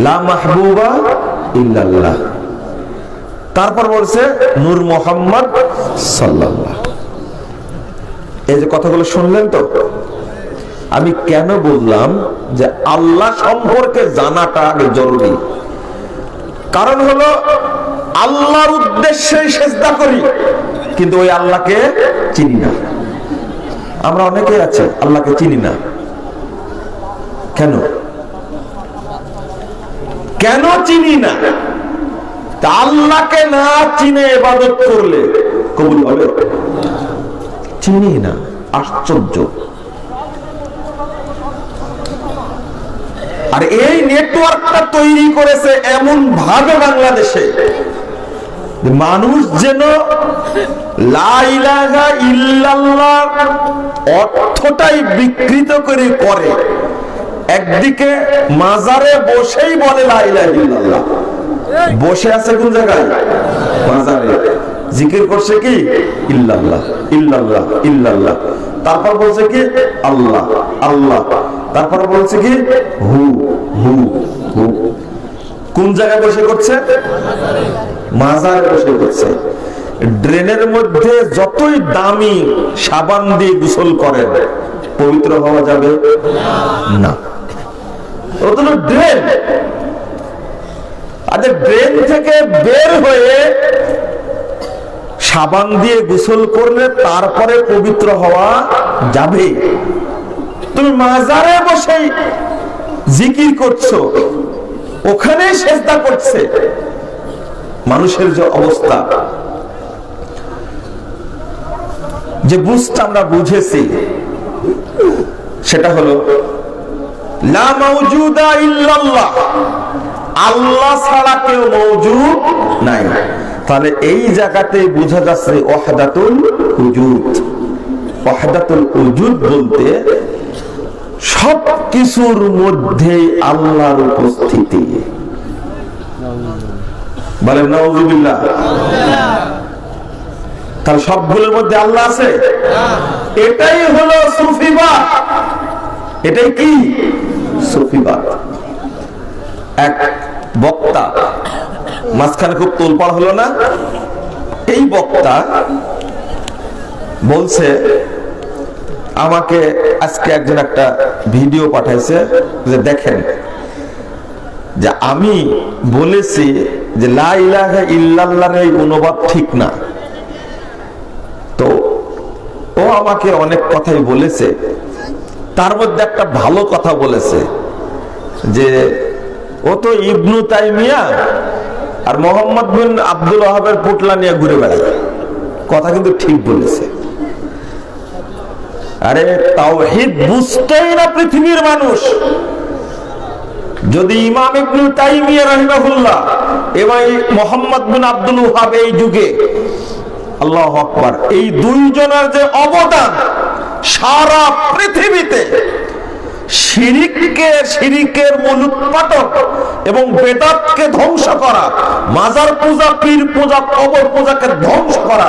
লা মাহবুবা ইল্লাল্লাহ। তারপর বলছে নূর মুহাম্মদ সাল্লাল্লাহ। এই যে কথাগুলো শুনলেন তো? আমি কেন বললাম যে আল্লাহ সম্পর্কে জানাটা আগে জরুরি? কারণ হলো আল্লাহর উদ্দেশ্যে সিজদা করি, কিন্তু ওই আল্লাহকে চিনি না। আমরা অনেকে আছে আল্লাহকে চিনি না। কেন কেন চিনি না? আল্লাহকে না চিনে ইবাদত করলে কবুল হবে? চিনি না, আশ্চর্য। আর এই নেটওয়ার্কটা তৈরি করেছে এমন ভাবে বাংলাদেশে, মানুষ যেন লা ইলাহা ইল্লাল্লাহ অর্থটাই বিকৃত করে। একদিকে মাজারে বসেই বলে লা ইলাহা ইল্লাল্লাহ, বসে আছে কোন জায়গায়? মাজারে। জিকির করছে কি? ইল্লাল্লাহ ইল্লাল্লাহ ইল্লাল্লাহ। তারপর বলছে কি? আল্লাহ আল্লাহ। তারপর বলছে কি? হু হু হু। কোন জায়গায় বসে করছে? মাজারে বসে করছে। ড্রেনের মধ্যে যতই দামি সাবান দিয়ে গোসল করেন, পবিত্র হওয়া যাবে না। ওটা তো ড্রেন। আচ্ছা, ড্রেন থেকে বের হয়ে সাবান দিয়ে গোসল করলে তারপরে পবিত্র হওয়া যাবে। তুমি মাজারে বসে জিকির করছো, ওখানে সিজদা করছে। মানুষের যে অবস্থা, যে বুঝটা আমরা বুঝেছি সেটা হলো লা মাওজুদা ইল্লাল্লাহ, আল্লাহ ছাড়া কেউ মওজুদ নাই। তাহলে এই জায়গাতে বোঝা যাচ্ছে ওয়াহদাতুল উজুদ। ওয়াহদাতুল উজুদ বলতে সব কিছুর মধ্যে আল্লাহর উপস্থিতি। বলেন নাউযুবিল্লাহ। তাহলে সবগুলোর মধ্যে আল্লাহ আছে। এটাই হলো সুফিবাদ। এটাই কি? সুফিবাদ। এক বক্তা, মাঝখানে খুব তোলপাড় হলো না? এই বক্তা বলছে, আমাকে আজকে একজন একটা ভিডিও পাঠাইছে যে দেখেন যে আমি বলেছি যে লা ইলাহা ইল্লাল্লাহর এই অনুবাদ ঠিক না। তো ও আমাকে অনেক কথাই বলেছে, তার মধ্যে একটা ভালো কথা বলেছে যে ও তো ইবনু তাইমিয়া আর মোহাম্মদ বিন আব্দুল ওয়াহাবের পুটলা নিয়ে ঘুরে বেড়ায়। কথা কিন্তু ঠিক বলেছে। আরে তাওহীদ বুঝতেই না পৃথিবীর মানুষ। যদি ইমাম ইবনু তাইমিয়া রাহিমাহুল্লাহ এবং মোহাম্মদ বিন আব্দুল ওয়াহাব এই যুগে, আল্লাহু আকবার, এই দুইজনের যে অবদান সারা পৃথিবীতে শিরিকের মূল উৎপাদক এবং বেদাতকে ধ্বংস করা, মাজার পূজা, পীর পূজা, কবর পূজাকে ধ্বংস করা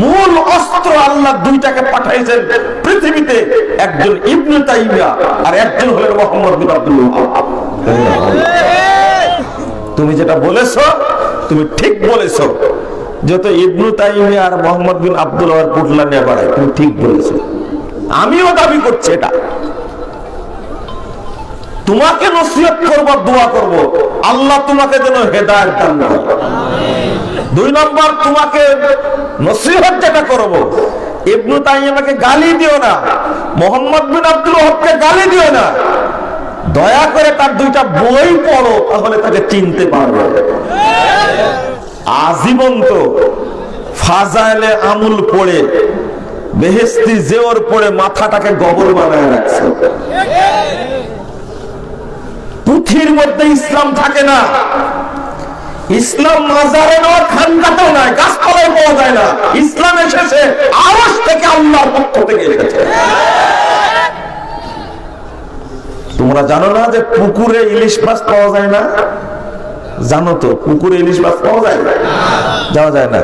মূল অস্ত্র আল্লাহ দুইটাকে পাঠাইছেন পৃথিবীতে, একজন ইবনে তাইমিয়া আর একজন হলেন মুহাম্মদ বিন আব্দুল ওয়াহাব। তুমি যেটা বলেছো তুমি ঠিক বলেছো, যত ইবনে তাইমিয়া আর মুহাম্মদ বিন আব্দুল ওয়াহাব পুটলা নিয়ে বেড়ায়, তুমি ঠিক বলেছো। আমিও দাবি করছি এটা। তোমাকে নসিহত করব, দোয়া করব আল্লাহ তোমাকে যেন হেদায়েত দান করে। দুই নম্বর, তোমাকে নসিহত যেটা করব, ইবনে তাইমিয়াকে গালি দিও না, মুহাম্মদ বিন আব্দুল ওয়াহাবকে গালি দিও না। দয়া করে তার দুইটা বই পড়ো, তাহলে তাকে চিনতে পারবে। আজীবন তো ফাজাইলে আমুল পড়ে, বেহেশতি জেওর পড়ে মাথাটাকে গবর বানায় রাখছে। পুঁথির মধ্যে ইসলাম থাকে না। ইসলাম মাজারে নয়, খানকাতেও নাই, গাছতলায় পাওয়া যায় না। ইসলাম এসেছে আরশ থেকে, আল্লাহর পক্ষ থেকে এসেছে। তোমরা জানো না যে পুকুরে ইলিশ মাছ পাওয়া যায় না? জানো তো পুকুরে ইলিশ মাছ পাওয়া যায় না, যাওয়া যায় না।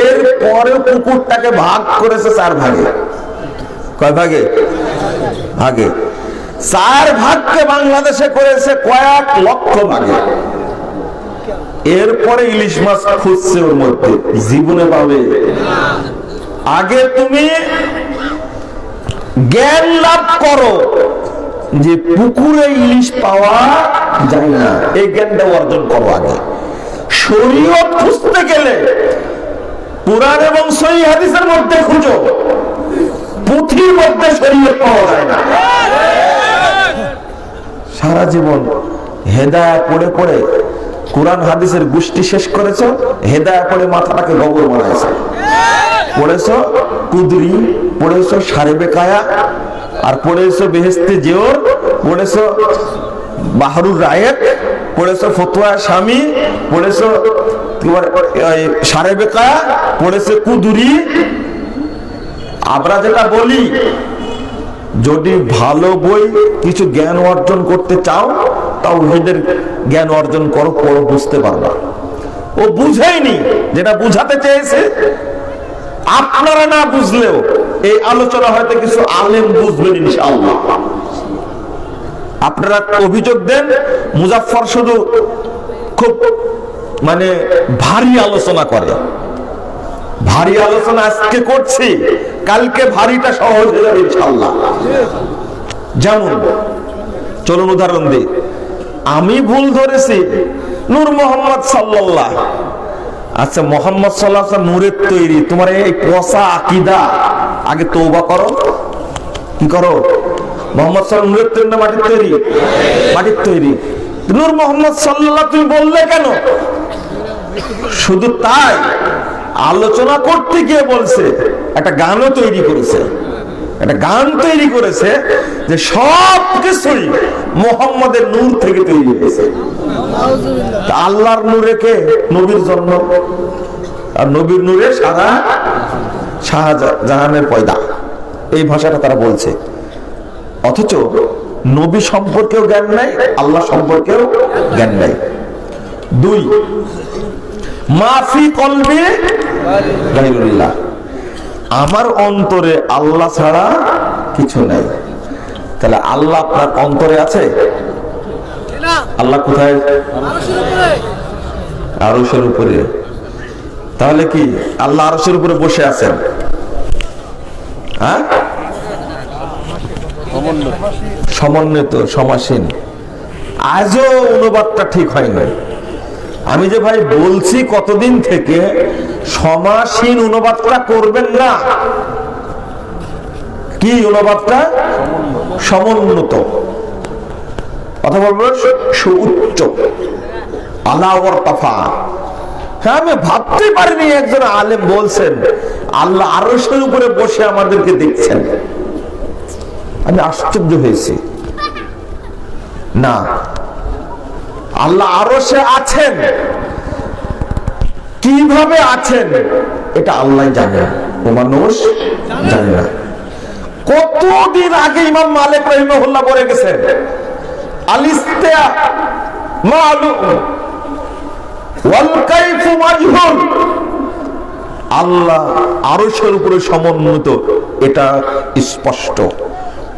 এর পরে পুকুরটাকে ভাগ করেছে 4 ভাগে। কয় ভাগে? ভাগে। 4 ভাগকে বাংলাদেশে করেছে কয়েক লক্ষ ভাগে। এরপরে ইলিশ মাছ খুঁজছে ওর মধ্যে, জীবনে পাবে। আগে তুমি জ্ঞান লাভ করো যে পুকুরে ইলিশ পাওয়া যায় না, এই জ্ঞানটা অর্জন করো আগে। শরীয়ত খুঁজতে গেলে কুরআন এবং সহিহ হাদিসের মধ্যে খুঁজো, পুঁথির মধ্যে শরীয়ত পাওয়া যায় না। সারা জীবন হেদায়েত পড়ে পড়ে কুরআন হাদিসের গোষ্ঠী শেষ করেছো, হেদায়েত পড়ে মাথাটাকে গবর বানাইছো। পড়েছো কুদরি, পড়েছো সারেবে কায়া, আর পড়েছো বেহেশতে জেওর, পড়েছো বাহরুর রায়েত, পড়েছো ফতোয়া স্বামী, পড়েছো সারেবে কায়া, পড়েছো কুদরি। আমরা যেটা বলি, যদি ভালো বই কিছু জ্ঞান অর্জন করতে চাও, তাওহীদের জ্ঞান অর্জন করো, পড়ো, বুঝতে পারবা। ও বুঝেইনি যেটা বুঝাতে চেয়েছে। আপনারা না বুঝলেও এই আলোচনা হয়তো কিছু আলেম বুঝবেন ইনশাআল্লাহ। আপনারা অভিযোগ দেন মুজাফফর শুধু খুব মানে ভারী আলোচনা করে। ভারী আলোচনা আজকে করছি, কালকে ভারীটা সহজ হয়ে যাবে ইনশাআল্লাহ। যেমন চলুন উদাহরণ দিই। আমি ভুল ধরেছি নূর মোহাম্মদ সাল্লাল্লাহ। আচ্ছা, মোহাম্মদ সাল্লাল্লাহু আলাইহি ওয়াসাল্লাম নূরের তৈরি, তোমার এই পচা আকীদা আগে তওবা করো। কি করো? মোহাম্মদ সাল্লাল্লাহু নূরের তৈরি না মাটির তৈরি? মাটির তৈরি। নূর মোহাম্মদ সাল্লাল্লাহ তুমি বললে কেন? শুধু তাই, আলোচনা করতে গিয়ে বলছে, একটা গানও তৈরি করেছে, একটা গান তৈরি করেছে যে সব কিছুই মুহাম্মাদের নূর থেকে তৈরি হয়েছে। আল্লাহর নূরে কে? নবীর জন্ম, আর নবীর নূরে সারা শাহজাহানের পয়দা, এই ভাষাটা তারা বলছে। অথচ নবী সম্পর্কেও জ্ঞান নাই, আল্লাহ সম্পর্কেও জ্ঞান নাই। 2, মাফি কলবি গায়রুল্লাহ, আমার অন্তরে আল্লাহ ছাড়া কিছু নাই। তাহলে আল্লাহ আপনার অন্তরে আছে? আল্লাহ কোথায়? আরশের উপরে। তাহলে কি আল্লাহ আরশের উপরে বসে আছেন? হ্যাঁ, সমন্বিত, সমাসীন। আজও অনুবাদটা ঠিক হয়নি। আমি যে ভাই বলছি কতদিন থেকে, সমাসীন অনুবাদটা করবেন না। কি অনুবাদটা? সমন্বিত। কথা বলবো সুউচ্চ, আলা ওয়ারতাফা। হ্যাঁ, আমি ভাবতে পারিনি একজন আলেম বলছেন আল্লাহ আরশের উপরে বসে আমাদেরকে দেখছেন। আমি আশ্চর্য হয়েছি। না, আল্লাহ আরশে আছেন, কিভাবে আছেন এটা আল্লাহ জানেন, ও মানুষ জানে না। কতদিন আগে ইমাম মালিক রাহিমাহুল্লাহ বলে গেছেন, আল-ইস্তিওয়া মালুম ওয়াল কাইফু মাজহুল। আল্লাহ আরশের উপরে সমন্বিত, এটা স্পষ্ট।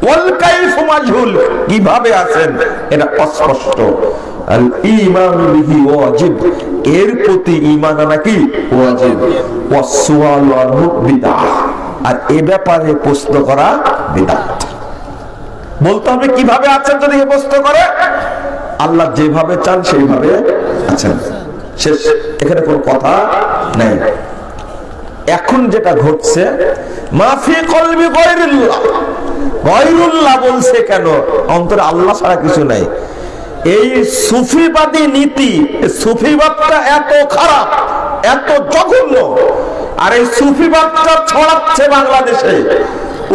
ওয়াল কাইফু মাজহুল, কিভাবে আছেন এটা অস্পষ্ট। আল ঈমানু বিহি ওয়াজিব, এর প্রতি ঈমান আনা কি ওয়াজিব। ওয়াস সুআলু আনহু বিদআহ, আর এ ব্যাপারে প্রশ্ন করা বিদআত। বলতে হবে কিভাবে আছেন, যদি প্রশ্ন করে আল্লাহ যেভাবে চান সেইভাবে আছেন, শেষ। এখানে কোনো কথা নাই। এখন যেটা ঘটছে, মাফি কলবি গায়রুল্লাহ। গায়রুল্লাহ বলছে কেন? কেন? অন্তরে আল্লাহ ছাড়া কিছু নাই। এই সুফিবাদী নীতি, সুফিবাদটা এত খারাপ, এত জঘন্য, আর এই সুফিবাদটা ছড়াচ্ছে বাংলাদেশে,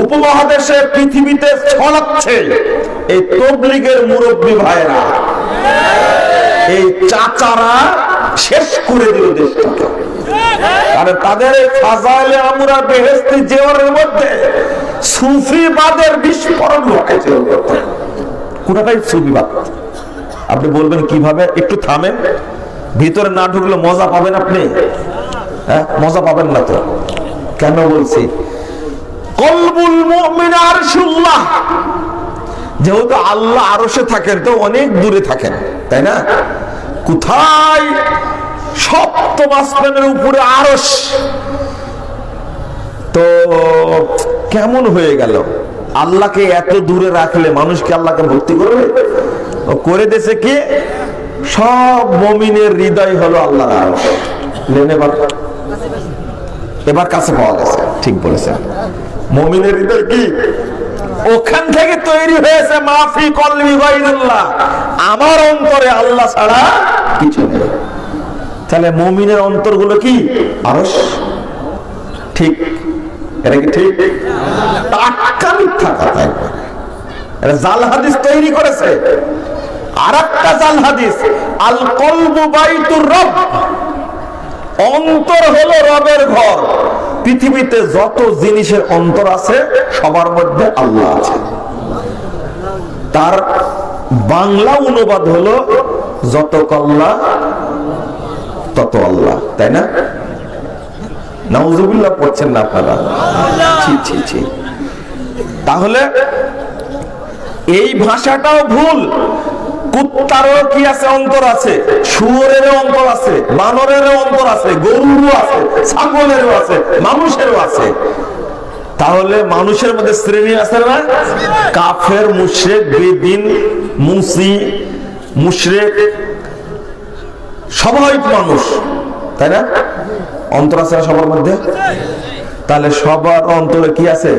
উপমহাদেশে, পৃথিবীতে ছড়াচ্ছে এই তাবলীগের মুরব্বী ভাইরা, এই চাচারা শেষ করে দিল দেশটাকে। কারণ তাদের ফাজাইলে আমরা বেহেশতি জিওরের মধ্যে সুফিবাদের বিস্ফোরণ ঘটেছে। কোনটাই সুফিবাদ। আপনি বলবেন কিভাবে? একটু থামেন, ভিতরে না ঢুকলে মজা পাবেন আপনি? হ্যাঁ, মজা পাবেন না তো। কেন বলছি? কলবুল মুমিন আরশুল্লাহ, যেহেতু আল্লাহ আরশে থাকেন তো অনেক দূরে থাকেন, তাই না? কোথায়? সপ্তম আসমানের উপরে আরশ। তো কেমন হয়ে গেল? আল্লাহকে এত দূরে রাখলে মানুষকে আল্লাহকে ভক্তি করবে? ও করে দিয়েছে কি? সব মুমিনের হৃদয় হলো আল্লাহর আরশ। এবার কাছে পাওয়া গেছে। ঠিক বলেছেন। মুমিনের হৃদয় কি? ওখান থেকে তৈরি হয়েছে মাফি কলবি গায়রুল্লাহ, আমার অন্তরে আল্লাহ ছাড়া কিছু নেই। তাহলে মুমিনের অন্তরগুলো কি? আরশ। ঠিক? এটা কি ঠিক? টাটকা মিথ্যা কথা। এটা জাল হাদিস তৈরি করেছে। আরেকটা জাল হাদিস, আল কলবু বাইতুর রব, অন্তর হলো রবের ঘর। পৃথিবীতে যত জিনিসের অন্তর আছে সবার মধ্যে আল্লাহ আছে। তার বাংলা অনুবাদ হলো যত কল্লা তত আল্লাহ, তাই না? নাউজুবিল্লাহ পড়ছেন না আপনারা? ছি ছি ছি। তাহলে এই ভাষাটাও ভুল। কুত্তারও কি আছে? অন্তর আছে। শুয়োরেরও অন্তর আছে, বানরেরও অন্তর আছে, গরুরও আছে, ছাগলেরও আছে, মানুষেরও আছে। তাহলে মানুষের মধ্যে শ্রেণী আছে না? কাফের, মুশরিক, বেদিন, মুসি, মুশরিক, সবাই মানুষ, তাই না? অন্তর আছে সবার মধ্যে। তাহলে সবার অন্তরে কি আছে?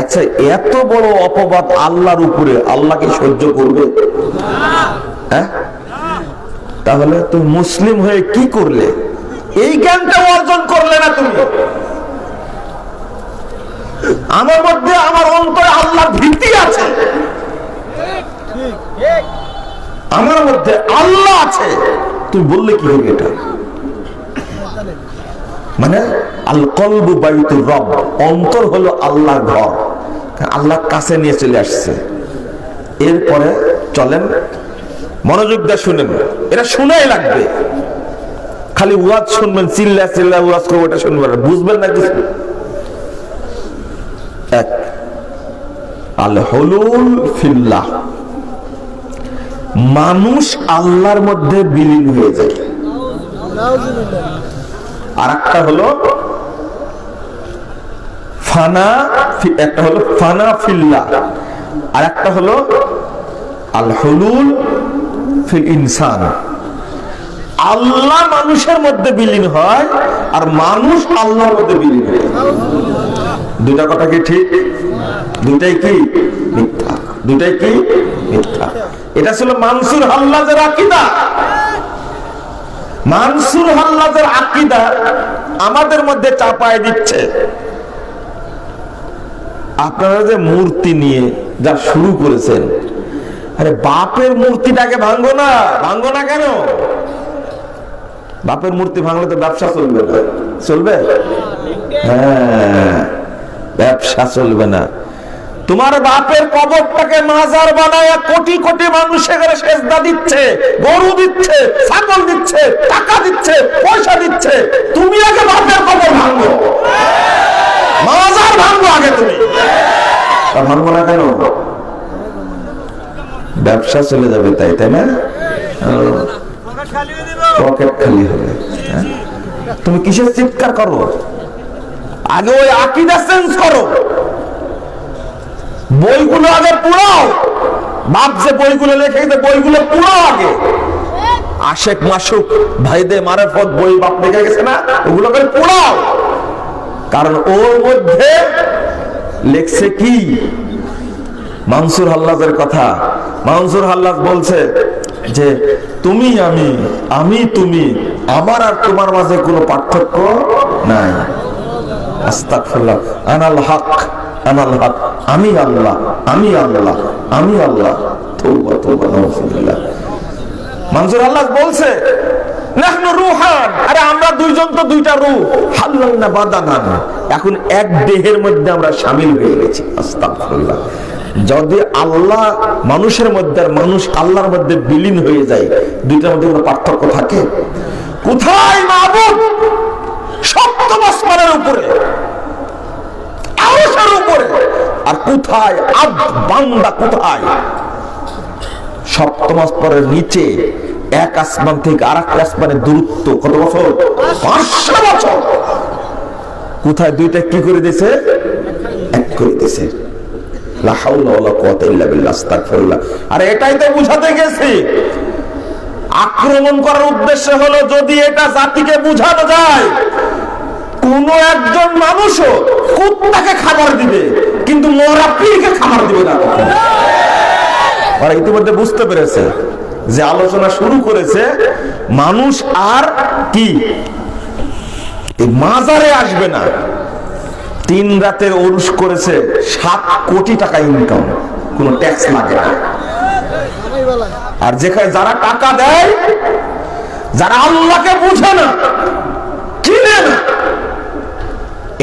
আচ্ছা, এত বড় অপবাদ আল্লাহর উপরে, আল্লাহকে সহ্য করবে? হ্যাঁ? তাহলে তুমি মুসলিম হয়ে কি করলে? এই জ্ঞানটা অর্জন করলে না তুমি। আমার মধ্যে, আমার অন্তরে আল্লাহর ভীতি আছে, আমার মধ্যে আল্লাহ আছে, তুমি বললে কি হবে এটা? মানে আল কলবু বাইতুর রব, অন্তর হলো আল্লাহর ঘর, আল্লাহর কাছে নিয়ে চলে আসছে। এরপরে চলেন, মনোযোগ দিয়ে শুনেন, এটা শুনাই লাগবে। খালি ওয়াজ শুনবেন, চিল্লা চিল্লা ওয়াজ করবো, এটা শুনবেন, বুঝবেন না কিছু। এক, আল হুলুল ফিল্লাহ, মানুষ আল্লাহর মধ্যে বিলীন হয়ে যায়। আর একটা হলো ফানা, একটা হলো ফানা ফিল্লাহ, আর একটা হলো আল হুলুল ফিল ইনসান। আল্লাহ মানুষের মধ্যে বিলীন হয় আর মানুষ আল্লাহর মধ্যে বিলীন হয়। দুটা কথা কি ঠিক? দুটাই কি মিথ্যা, দুটাই কি মিথ্যা। এটা ছিল মানসুর হাল্লাজের আকীদা। মানসুর হাল্লাজের আকীদা আমাদের মধ্যে চাপায় দিচ্ছে। আপনারা যে মূর্তি নিয়ে যা শুরু করেছেন, আরে বাপের মূর্তিটাকে ভাঙবো না। ভাঙবো না কেন? বাপের মূর্তি ভাঙলে তো ব্যবসা চলবে না। চলবে? হ্যাঁ, ব্যবসা চলবে না। তোমার বাপের কবরটাকে মাজার বানায় কোটি কোটি মানুষ সেখানে সেজদা দিচ্ছে, গরু দিচ্ছে, ছাগল দিচ্ছে, টাকা দিচ্ছে, পয়সা দিচ্ছে। তুমি আগে বাপের কবর ভাঙবো, মাজার ভাঙবো আগে তুমি। ভাঙবো না কেন? ব্যবসা চলে যাবে, তাই তাই না? পকেট খালি হবে। তুমি কিসের চিৎকার করো? আগে ওই আকীদা চেঞ্জ করো। বইগুলো আগে পুরাও। বাপ যে বইগুলো লেখে, বইগুলো পুরাও আগে। আশেক মাসুক ভাইদে মারেফত বই বাপ লিখে গেছে না, ওগুলো করে পুরাও। কারণ ওর মধ্যে লেখছে কি? মানসুর হাল্লাজের কথা। মানসুর হাল্লাজ বলছে যে তুমি আমি, আমি তুমি, আমার আর তোমার মাঝে কোনো পার্থক্য নাই। আস্তাগফিরুল্লাহ। আনাল হক, আনাল হক, আমি আল্লাহ, আমি আল্লাহ, আমি আল্লাহ। তওবা তওবা, নাউযুবিল্লাহ। মানসুর হাল্লাজ বলছে নাহনু রূহান, আরে আমরা দুইজন তো দুইটা রূহ, হাল্লালনা বাদানান, এখন এক দেহের মধ্যে আমরা শামিল হয়ে গেছি। আস্তাগফিরুল্লাহ। যদি আল্লাহ মানুষের মধ্যে আর মানুষ আল্লাহর মধ্যে বিলীন হয়ে যায়, দুইটার মধ্যে কোনো পার্থক্য থাকে? কোথায় মাবুদ? সপ্তম আসমানের উপরে, আরশের উপরে। আর কোথায় আব্দ, বান্দা কোথায়? সপ্তম আসমানের নিচে। এক আসমান থেকে আরেক আসমানের দূরত্ব কত বছর? 500 বছর। কোথায় দুইটা কি করে দিয়েছে? এক করে দিয়েছে। লা হাওলা ওয়ালা কুওয়াতা ইল্লা বিল্লাহ। আস্তাগফিরুল্লাহ। আর এটাই তো বুঝাতে গেছি, আক্রমণ করার উদ্দেশ্য হলো যদি এটা জাতিকে বুঝানো যায় কোন একজন মানুষও কুত্তাকে খাবার দিবে কিন্তু মরা পীরকে খাবার দিবে না। ওরা ইতিমধ্যে বুঝতে পেরেছে যে আলোচনা শুরু করেছে মানুষ আর কি মাজারে আসবে না। 3 রাতের ওরস করেছে, 7 কোটি টাকা ইনকাম, কোনো ট্যাক্স লাগে না। আর যেখানে যারা টাকা দেয়, যারা আল্লাহকে বুঝে না, চিনে না,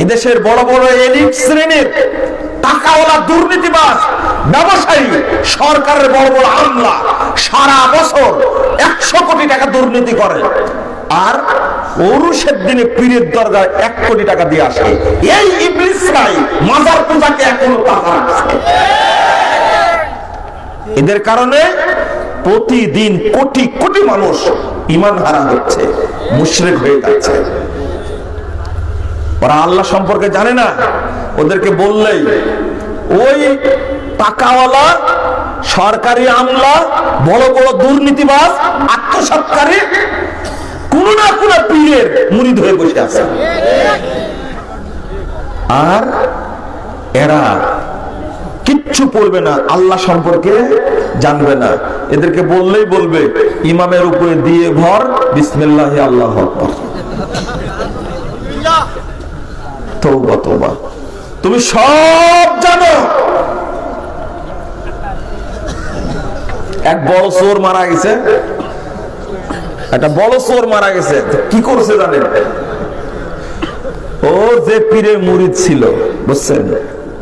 এদেশের বড় বড় এলিট শ্রেণীর টাকাওয়ালা দুর্নীতিবাজ ব্যবসায়ী, সরকারের বড় বড় আমলা সারা বছর 100 কোটি টাকা দুর্নীতি করে, আর ওরুসের দিনে পীরের দরগায় 1 কোটি টাকা দিয়ে আসে। এই ইবলিসরাই মাজার পূজাকে এখনো টাকা রাখছে। এদের কারণে প্রতিদিন কোটি কোটি মানুষ ঈমান হারা হচ্ছে, মুশরিক হয়ে যাচ্ছে। ওরা আল্লাহ সম্পর্কে জানে না। ওদেরকে বললেই ওই টাকাওয়ালা সরকারি আমলা, বড় বড় দুর্নীতিবাজ, আত্মসৎকারী কোন না কোন পীরের মুরিদ হয়ে বসে আছে। আর এরা কিচ্ছু পড়বে না, আল্লাহ সম্পর্কে জানবে না। এদেরকে বললেই বলবে ইমামের উপরে দিয়ে ভর, বিসমিল্লাহি আল্লাহু আকবার। তওবা তওবা। তুমি সব জানো। এক বড় চোর মারা গেছে, একটা বড় চোর মারা গেছে। কি করছে জানেন? ও যে পীরের মুরিদ ছিল, বুঝছেন,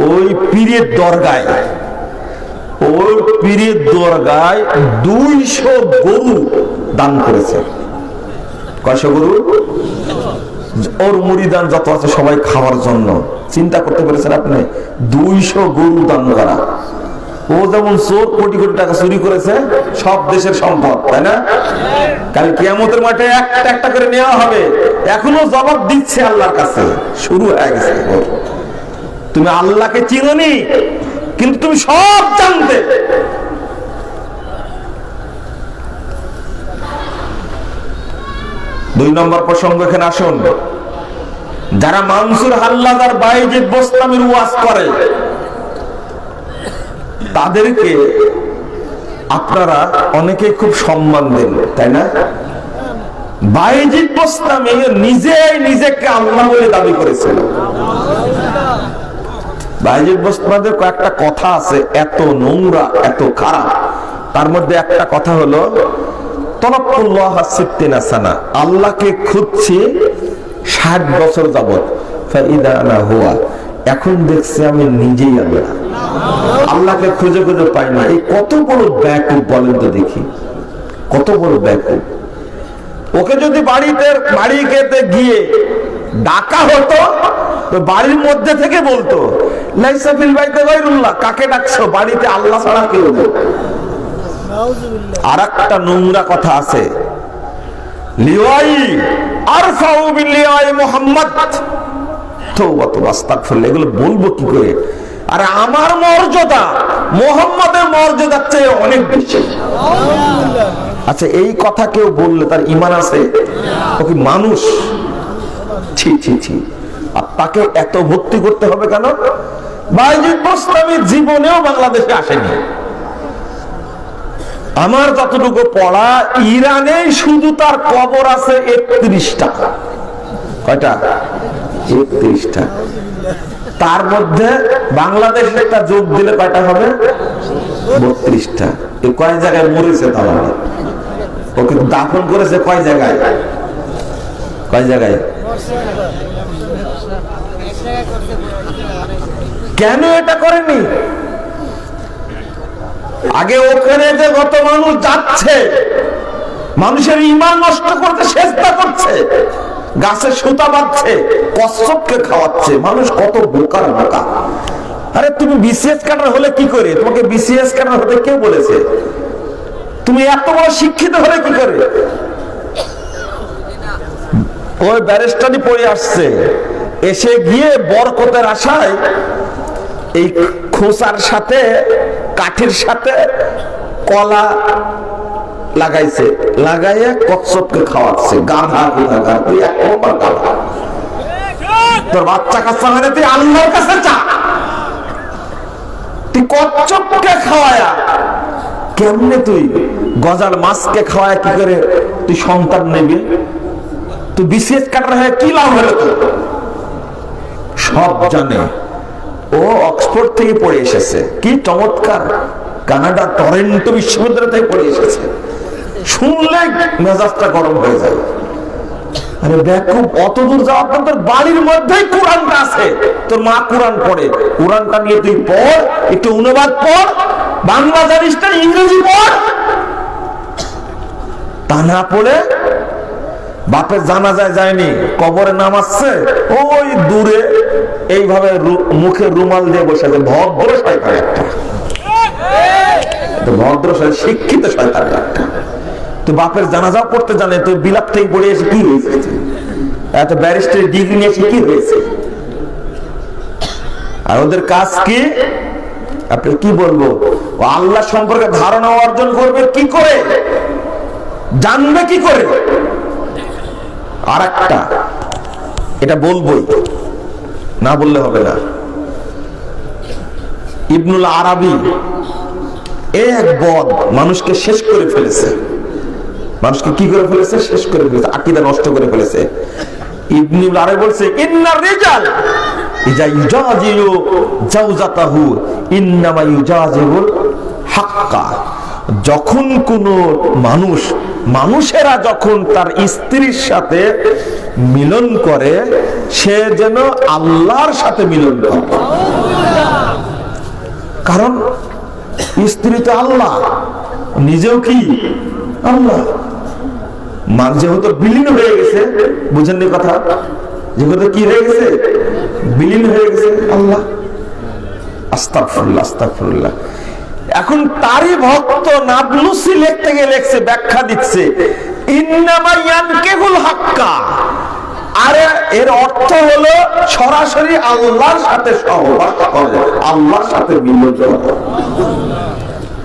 ওই পীরের দরগায়, ওই পীরের দরগায় 200 গরু দান করেছে। কয়শো গরু? ওর মুরিদান যত আছে সবাই খাওয়ার জন্য। চিন্তা করতে পেরেছেন আপনি? 200 গরু দান করা। ও যেমন চোর কোটি কোটি টাকা চুরি করেছে, সব দেশের সম্পদ, তাই না? কাল কিয়ামতের মাঠে একটা একটা করে নেওয়া হবে। এখনো জবাব দিচ্ছে আল্লাহর কাছে। শুরু হয়ে গেছে। তুমি আল্লাহকে চিনোনি, কিন্তু তুমি সব জানতে। দুই নম্বর প্রসঙ্গ এখানে আসুন। যারা মানসুর হাল্লাজ আর বাইজিদ বোস্তামির ওয়াজ করে, তাদেরকে আপনারা অনেকে খুব সম্মান দেন, তাই না? বাইজিদ বোস্তামি নিজেকে আল্লাহ বলে দাবি করেছিল। বাইজিদ বোস্তামির কয়েকটা কথা আছে এত নোংরা, এত খারাপ। তার মধ্যে একটা কথা হলো তলাক্কুল্লাহ সিত্তিনা সানা, আল্লাহকে খুঁজছি 60 বছর যাবত, ফাইদা আনা হুয়া, এখন দেখছি আমি নিজেই আল্লাহ। আল্লাহকে খুঁজে খুঁজে পাই না। এই কত বড় ব্যাকুব বলেন তো দেখি, কত বড় ব্যাকুব। ওকে যদি বাড়িতে গিয়ে ডাকা হতো তো বাড়ির মধ্যে থেকে বলতো লাইসা ফিল বাইতে গায়রুল্লাহ, কাকে ডাকছো? বাড়িতে আল্লাহ ছাড়া কেউ নেই। আর একটা নোংরা কথা আছে, লিওয়াই আরফাউ বিল লিওয়াই মুহাম্মদ। তওবা তওবা, আস্তাগফিরুল্লাহ। এগুলো বলবো কি করে? আরে আমার মর্যাদা মুহাম্মাদের মর্যাদার চেয়ে অনেক বেশি। আচ্ছা, এই কথা কেউ বললে তার ঈমান আছে? ও কি মানুষ? ছি ছি ছি। আর তাকে এত ভক্তি করতে হবে কেন? বায়েজিদ বোস্তামী জীবনেও বাংলাদেশে আসেনি। আমার যতটুকু পড়া, ইরানে শুধু তার কবর আছে 31টা। কয়টা? 31টা। তার মধ্যে বাংলাদেশে একটা যোগ দিলে কয়টা হবে? 32টা। কয় জায়গায় মরেছে তাহলে? ওকে দাফন করেছে কয় জায়গায়? কয় জায়গায়? কেন এটা করেনি? আগে ওখানে যে কত মানুষ যাচ্ছে, মানুষের ঈমান নষ্ট করতে চেষ্টা করছে, গাছের সুতা বাঁধছে, কচ্ছপকে খাওয়াচ্ছে, মানুষ কত বোকার বোকা। আরে তুমি বিসিএস ক্যাডার হলে কি করে? তোমাকে বিসিএস ক্যাডার হতে কে বলেছে? তুমি এত বড় শিক্ষিত হলে কি করে? ওই ব্যারিস্টারি পড়ে আসছে, এসে গিয়ে বরকতের আশায় এই খোসার সাথে কাঠের সাথে কলা লাগাইছে, লাগাইয়া কচ্ছপকে খাওয়াচ্ছে। গাধা গাধা, তুই এক নম্বর গাধা। তোর বাচ্চা কাচ্চা মানে তুই আল্লাহর কাছে চা। তুই কচ্ছপকে খাওয়ায়া কেমনে, তুই গজাল মাছকে খাওয়ায় কি করে তুই সন্তান নেবি? তুই বিসিএস কাটার হয়ে কি লাভ হলো? তো সব জানে। ও অক্সফোর্ড থেকে পড়ে এসেছে, কি চমৎকার, কানাডা টরেন্টো বিশ্ববিদ্যালয় থেকে পড়ে এসেছে। শুনলে মেজাজটা গরম হয়ে যায়। আরে বেকুব, অত দূর যাওয়ার পর তোর বাড়ির মধ্যেই কোরআনটা আছে, তোর মা কোরআন পড়ে, কোরআনটা নিয়ে তুই পড়, একটু অনুবাদ পড়, বাংলা জানিস না ইংরেজি পড়। তা না পড়ে বাপের জানাজায় যায়নি, কবরে নামাচ্ছে, ওই দূরে এইভাবে মুখে রুমাল দিয়ে বসে আছে। ভদ্র শয়তান একটা, ভদ্র শিক্ষিত শয়তান একটা। তুই বাপের জানাজাও পড়তে জানে, তুই বিলাপ থেকে পড়ে এসে কি হয়েছে? এত ব্যারিস্টারি ডিগ্রি নিয়ে এসে কি হয়েছে? আর ওদের কাজ কি? আপনি কি বলবো, ও আল্লাহ সম্পর্কে ধারণা অর্জন করবে কি করে, জানবে কি করে? আর একটা, এটা বলবোই, না বললে হবে না। ইবনুল আরাবী এক বদ মানুষকে শেষ করে ফেলেছে। মানুষকে কি করে ফেলেছে? শেষ করে ফেলেছে, আকীদা নষ্ট করে ফেলেছে। ইবনুল আরাবী বলছে, ইন্নার রিজাল ইজা ইউজাজিউ জাওজাতাহু ইন্নামা ইউজাজিউল হাক্কা। যখন কোন মানুষেরা যখন তার স্ত্রীর সাথে মিলন করে, সে যেন আল্লাহর সাথে মিলন করে। কারণ স্ত্রী তো আল্লাহ, নিজেও কি আল্লাহ। যেহেতু বিলীন হয়ে গেছে, বুঝেননি কথা, যেহেতু কি হয়ে গেছে, বিলীন হয়ে গেছে আল্লাহ। আস্তাগফিরুল্লাহ, আস্তাগফিরুল্লাহ। এখন তারই ভক্ত নাবলুসি লিখতে গিয়ে লিখছে, ব্যাখ্যা দিচ্ছে, ইন্নামা ইয়ানকিহুল হাক্কা। আরে এর অর্থ হলো সরাসরি আল্লাহর সাথে সহবাস করে, আল্লাহর সাথে মিলন করে।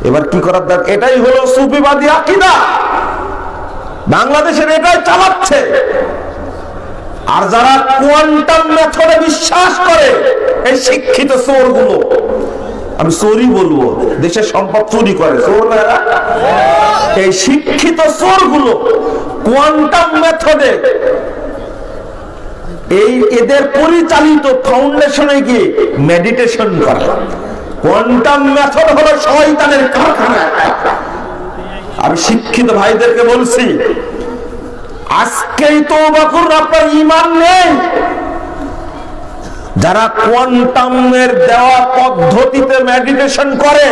এবার কি করার দরকার? এটাই হলো সুফিবাদী আকীদা, বাংলাদেশের এটাই চালাচ্ছে। আর যারা কোয়ান্টাম মেথডে বিশ্বাস করে, এই শিক্ষিত চোরগুলো, আমি চোরই বলবো, দেশের সম্পদ চুরি করে চোর না, এই শিক্ষিত চোরগুলো কোয়ান্টাম মেথডে এই এদের পরিচালিত ফাউন্ডেশনে গিয়ে মেডিটেশন করে। কোয়ান্টাম মেথড হলো শয়তানের কারখানা। আমি শিক্ষিত ভাইদেরকে বলছি, আজকেই তওবা করুন, আপনার ঈমান নেই। যারা কোয়ান্টামের দেওয়া পদ্ধতিতে মেডিটেশন করে,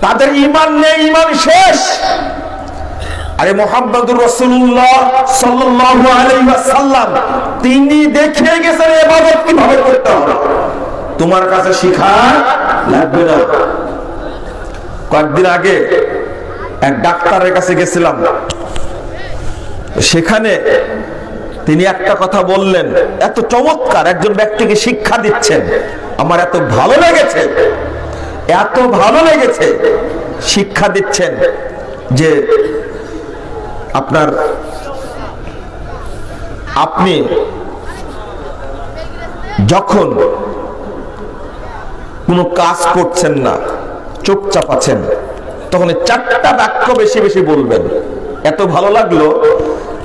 তাদের ঈমান নেই, ঈমান শেষ। আরে মুহাম্মদুর রাসূলুল্লাহ সাল্লাল্লাহু আলাইহি ওয়াসাল্লাম তিনি দেখিয়ে গেছেন ইবাদত কিভাবে করতে হবে, তোমার কাছে শিখা লাগবে না। কয়েকদিন আগে এক ডাক্তারের কাছে গেছিলাম, সেখানে তিনি একটা কথা বললেন, এত চমৎকার, একজন ব্যক্তিকে শিক্ষা দিচ্ছেন, আমার এত ভালো লেগেছে, এত ভালো লেগেছে। শিক্ষা দিচ্ছেন যে আপনি যখন কোনো কাজ করছেন না, চুপচাপ আছেন, তখন 4টা বাক্য বেশি বেশি বলবেন। এত ভালো লাগলো।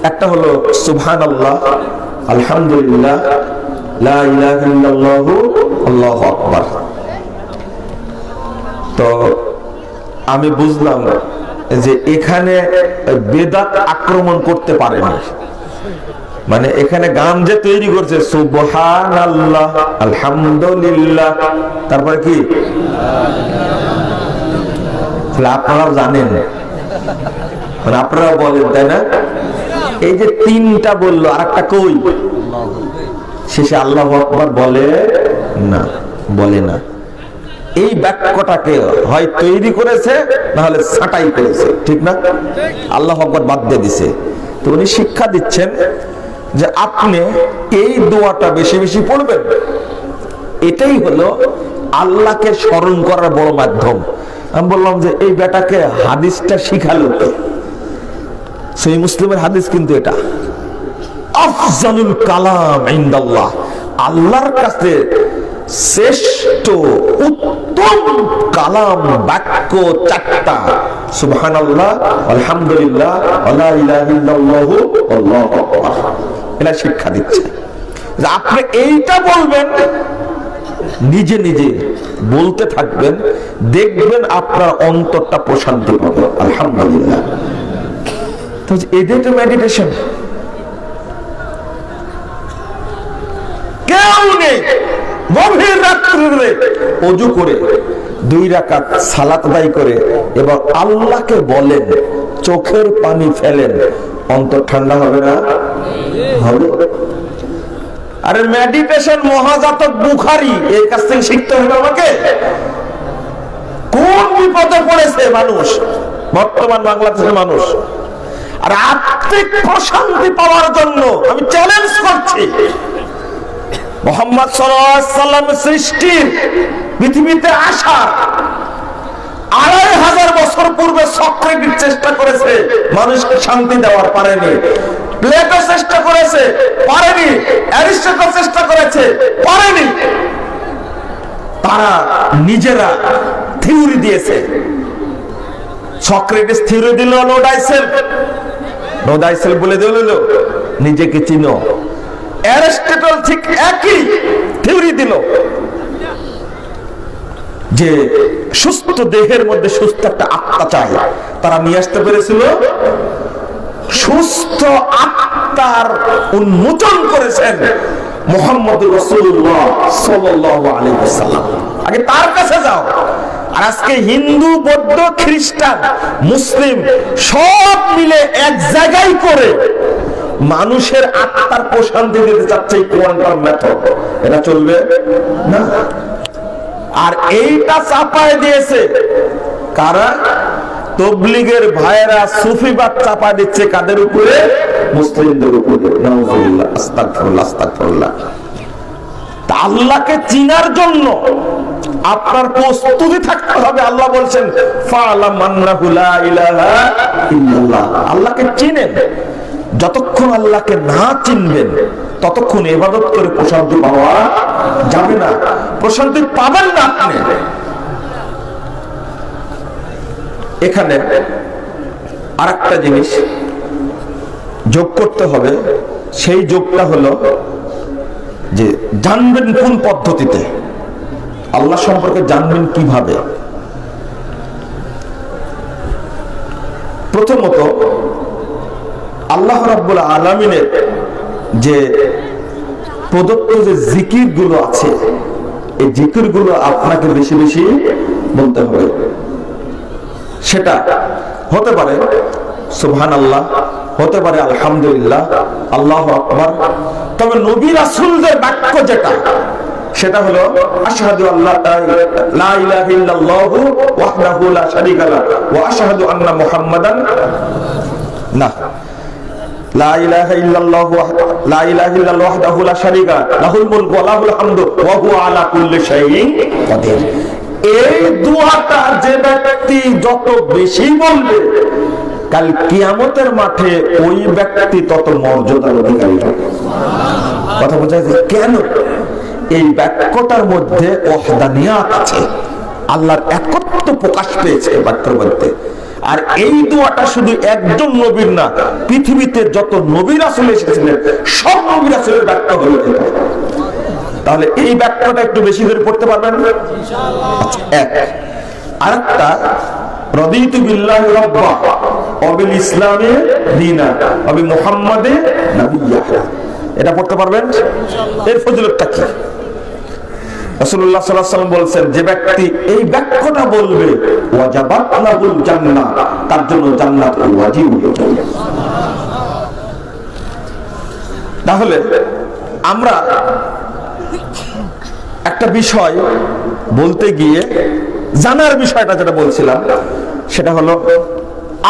একটা হলো সুবহানাল্লাহ, আলহামদুলিল্লাহ, লা ইলাহা ইল্লাল্লাহু, আল্লাহু আকবার। তো আমি বুঝলাম যে এখানে বেদাত আক্রমণ করতে পারেনি। মানে এখানে গান যে তৈরি করছে সুবহানাল্লাহ, আলহামদুলিল্লাহ, তারপরে কি আপনারা জানেন, মানে আপনারা বলেন, তাই না? এই যে 3টা বললো, আর একটা কই? শেষে আল্লাহু আকবার বলে না। এই বাক্যটাকে হয় তৈরি করেছে, না হলে ছাঁটাই করেছে, ঠিক না? আল্লাহু আকবার বাদ দিয়ে দিছে। তো উনি শিক্ষা দিচ্ছেন যে আপনি এই দোয়াটা বেশি বেশি পড়বেন। এটাই হলো আল্লাহকে স্মরণ করার বড় মাধ্যম। আমি বললাম যে এই বেটাকে হাদিসটা শিখালো কে? সহিহ মুসলিমের হাদিস কিন্তু এটা, আফজালুল কালাম ইনদাল্লাহ, আল্লাহর কাছে শ্রেষ্ঠ উত্তম কালাম বাক্য 4টা, সুবহানাল্লাহ, আলহামদুলিল্লাহ, লা ইলাহা ইল্লাল্লাহু, আল্লাহু আকবার। এটা শিক্ষা দিচ্ছে যে আপনি এইটা বলবেন, নিজে নিজে বলতে থাকবেন, দেখবেন আপনার অন্তরটা প্রশান্তি পাবে। আলহামদুলিল্লাহ। তো এদের তো মেডিটেশন কেউ নেই। গভীর রাত্রে ওযু করে 2 রাকাত সালাত আদায় করে এবার আল্লাহকে বলেন, চোখের পানি ফেলেন, অন্তর ঠান্ডা হবে না? হবে। আরে মেডিটেশন মহাজাতক বুখারী, এর কাছ থেকে শিখতে হবে আমাকে। কোন বিপদে পড়েছে মানুষ, বর্তমান বাংলাদেশের মানুষ। আর আত্মিক প্রশান্তি পাওয়ার জন্য আমি চ্যালেঞ্জ করছি, মুহাম্মদ সাল্লাল্লাহু আলাইহি ওয়াসাল্লামের সৃষ্টির পৃথিবীতে আসার 2500 বছর পূর্বে সক্রেটিস চেষ্টা করেছে মানুষকে শান্তি দেওয়ার, পারেনি। প্লেটো চেষ্টা করেছে, পারেনি। অ্যারিস্টটল চেষ্টা করেছে, পারেনি। তারা নিজেরা থিওরি দিয়েছে। সক্রেটিস থিওরি দিল নো ডাইসেলফ বলে দিল নিজেকে চিনো। অ্যারিস্টটল ঠিক একই থিওরি দিল যে সুস্থ দেহের মধ্যে সুস্থ একটা আত্মা চাই। তারা নিয়ে আসতে পেরেছিল সুস্থ আত্মার উন্মোচন করেছেন মুহাম্মদুর রাসূলুল্লাহ সাল্লাল্লাহু আলাইহি ওয়াসাল্লাম। আগে তার কাছে যাও। আর আজকে হিন্দু, বৌদ্ধ, খ্রিস্টান, মুসলিম সব মিলে এক জায়গায় করে মানুষের আত্মার প্রশান্তি দিতে চাচ্ছে কোয়ান্টাম মেথড। এটা চলবে না। আর এইটা চাপায় দিয়েছে কারা? তবলিগের ভাইয়েরা সুফিবাদ চাপা দিচ্ছে কাদের উপরে? মুসলিমদের উপরে। নাউজুবিল্লাহ, আস্তাগফিরুল্লাহ, আস্তাগফিরুল্লাহ। আল্লাহকে চিনার জন্য আপনার প্রস্তুতি থাকতে হবে। আল্লাহ বলছেন ফা'লাম আন্নাহু লা ইলাহা ইল্লাল্লাহ। আল্লাহকে চিনেন। যতক্ষণ আল্লাহকে না চিনবেন ততক্ষণ ইবাদত করে প্রশান্তি পাওয়া যাবে না, প্রশান্তি পাবেন না আপনি। এখানে আরেকটা জিনিস যোগ করতে হবে। সেই যোগটা হলো যে জানবেন কোন পদ্ধতিতে, আল্লাহ সম্পর্কে জানবেন কিভাবে। প্রথমত আল্লাহ রাব্বুল আলামিনের যে প্রদত্ত যে জিকির গুলো আছে, এই জিকির গুলো আপনাকে বেশি বেশি বলতে হবে। সেটা হতে পারে সুবহানাল্লাহ, হতে পারে আলহামদুলিল্লাহ, আল্লাহু আকবার। তবে নবী রাসূলদের বাক্য যেটা, সেটা হলো আশহাদু আল্লা লা ইলাহা ইল্লাল্লাহু ওয়াহদাহু লা শারীকা লাহু ওয়া আশহাদু আন্না মুহাম্মাদান না লা ইলাহা ইল্লাল্লাহু লা ইলাহা ইল্লাল্লাহু ওয়াহদাহু লা শারীকা লাহুল মুলকু ওয়া লাহুল হামদু ওয়া হুয়া আলা কুল্লি শাইইন কাদির। এই দুআটা যে ব্যক্তি যত বেশি বলবে, কাল কিয়ামতের মাঠে ওই ব্যক্তি তত মর্যাদার অধিকারী হবে। কথা বোঝা যায় কেন? এই বাক্যটার মধ্যে ওয়াহদানিয়াত আছে, আল্লাহর একত্ব প্রকাশ পেয়েছে এই বাক্যের মধ্যে। আর এই দোয়াটা শুধু একজন নবীর না, পৃথিবীতে যত নবী রাসূল এসেছিলেন সব নবী রাসূলের বাক্য হলো এটা। তাহলে এই বাক্যটা একটু বেশি করে পড়তে পারবেন ইনশাআল্লাহ। এক আরেকটা, রাদিতু বিল্লাহি রাব্বা ওয়া বিল ইসলামি দীনা ওয়া বি মুহাম্মাদে নাবিয়্যা, এটা পড়তে পারবেন ইনশাআল্লাহ। এর ফজিলতটা কি? রাসূলুল্লাহ সাল্লাল্লাহু আলাইহি ওয়াসাল্লাম বলেছেন, যে ব্যক্তি এই বাক্যটা বলবে ওয়াজাবাত লাহুল জান্নাহ, তার জন্য জান্নাত ওয়াজিব হয়ে যাবে। তাহলে আমরা একটা বিষয় বলতে গিয়ে জানার বিষয়টা যেটা বলছিলাম সেটা হলো,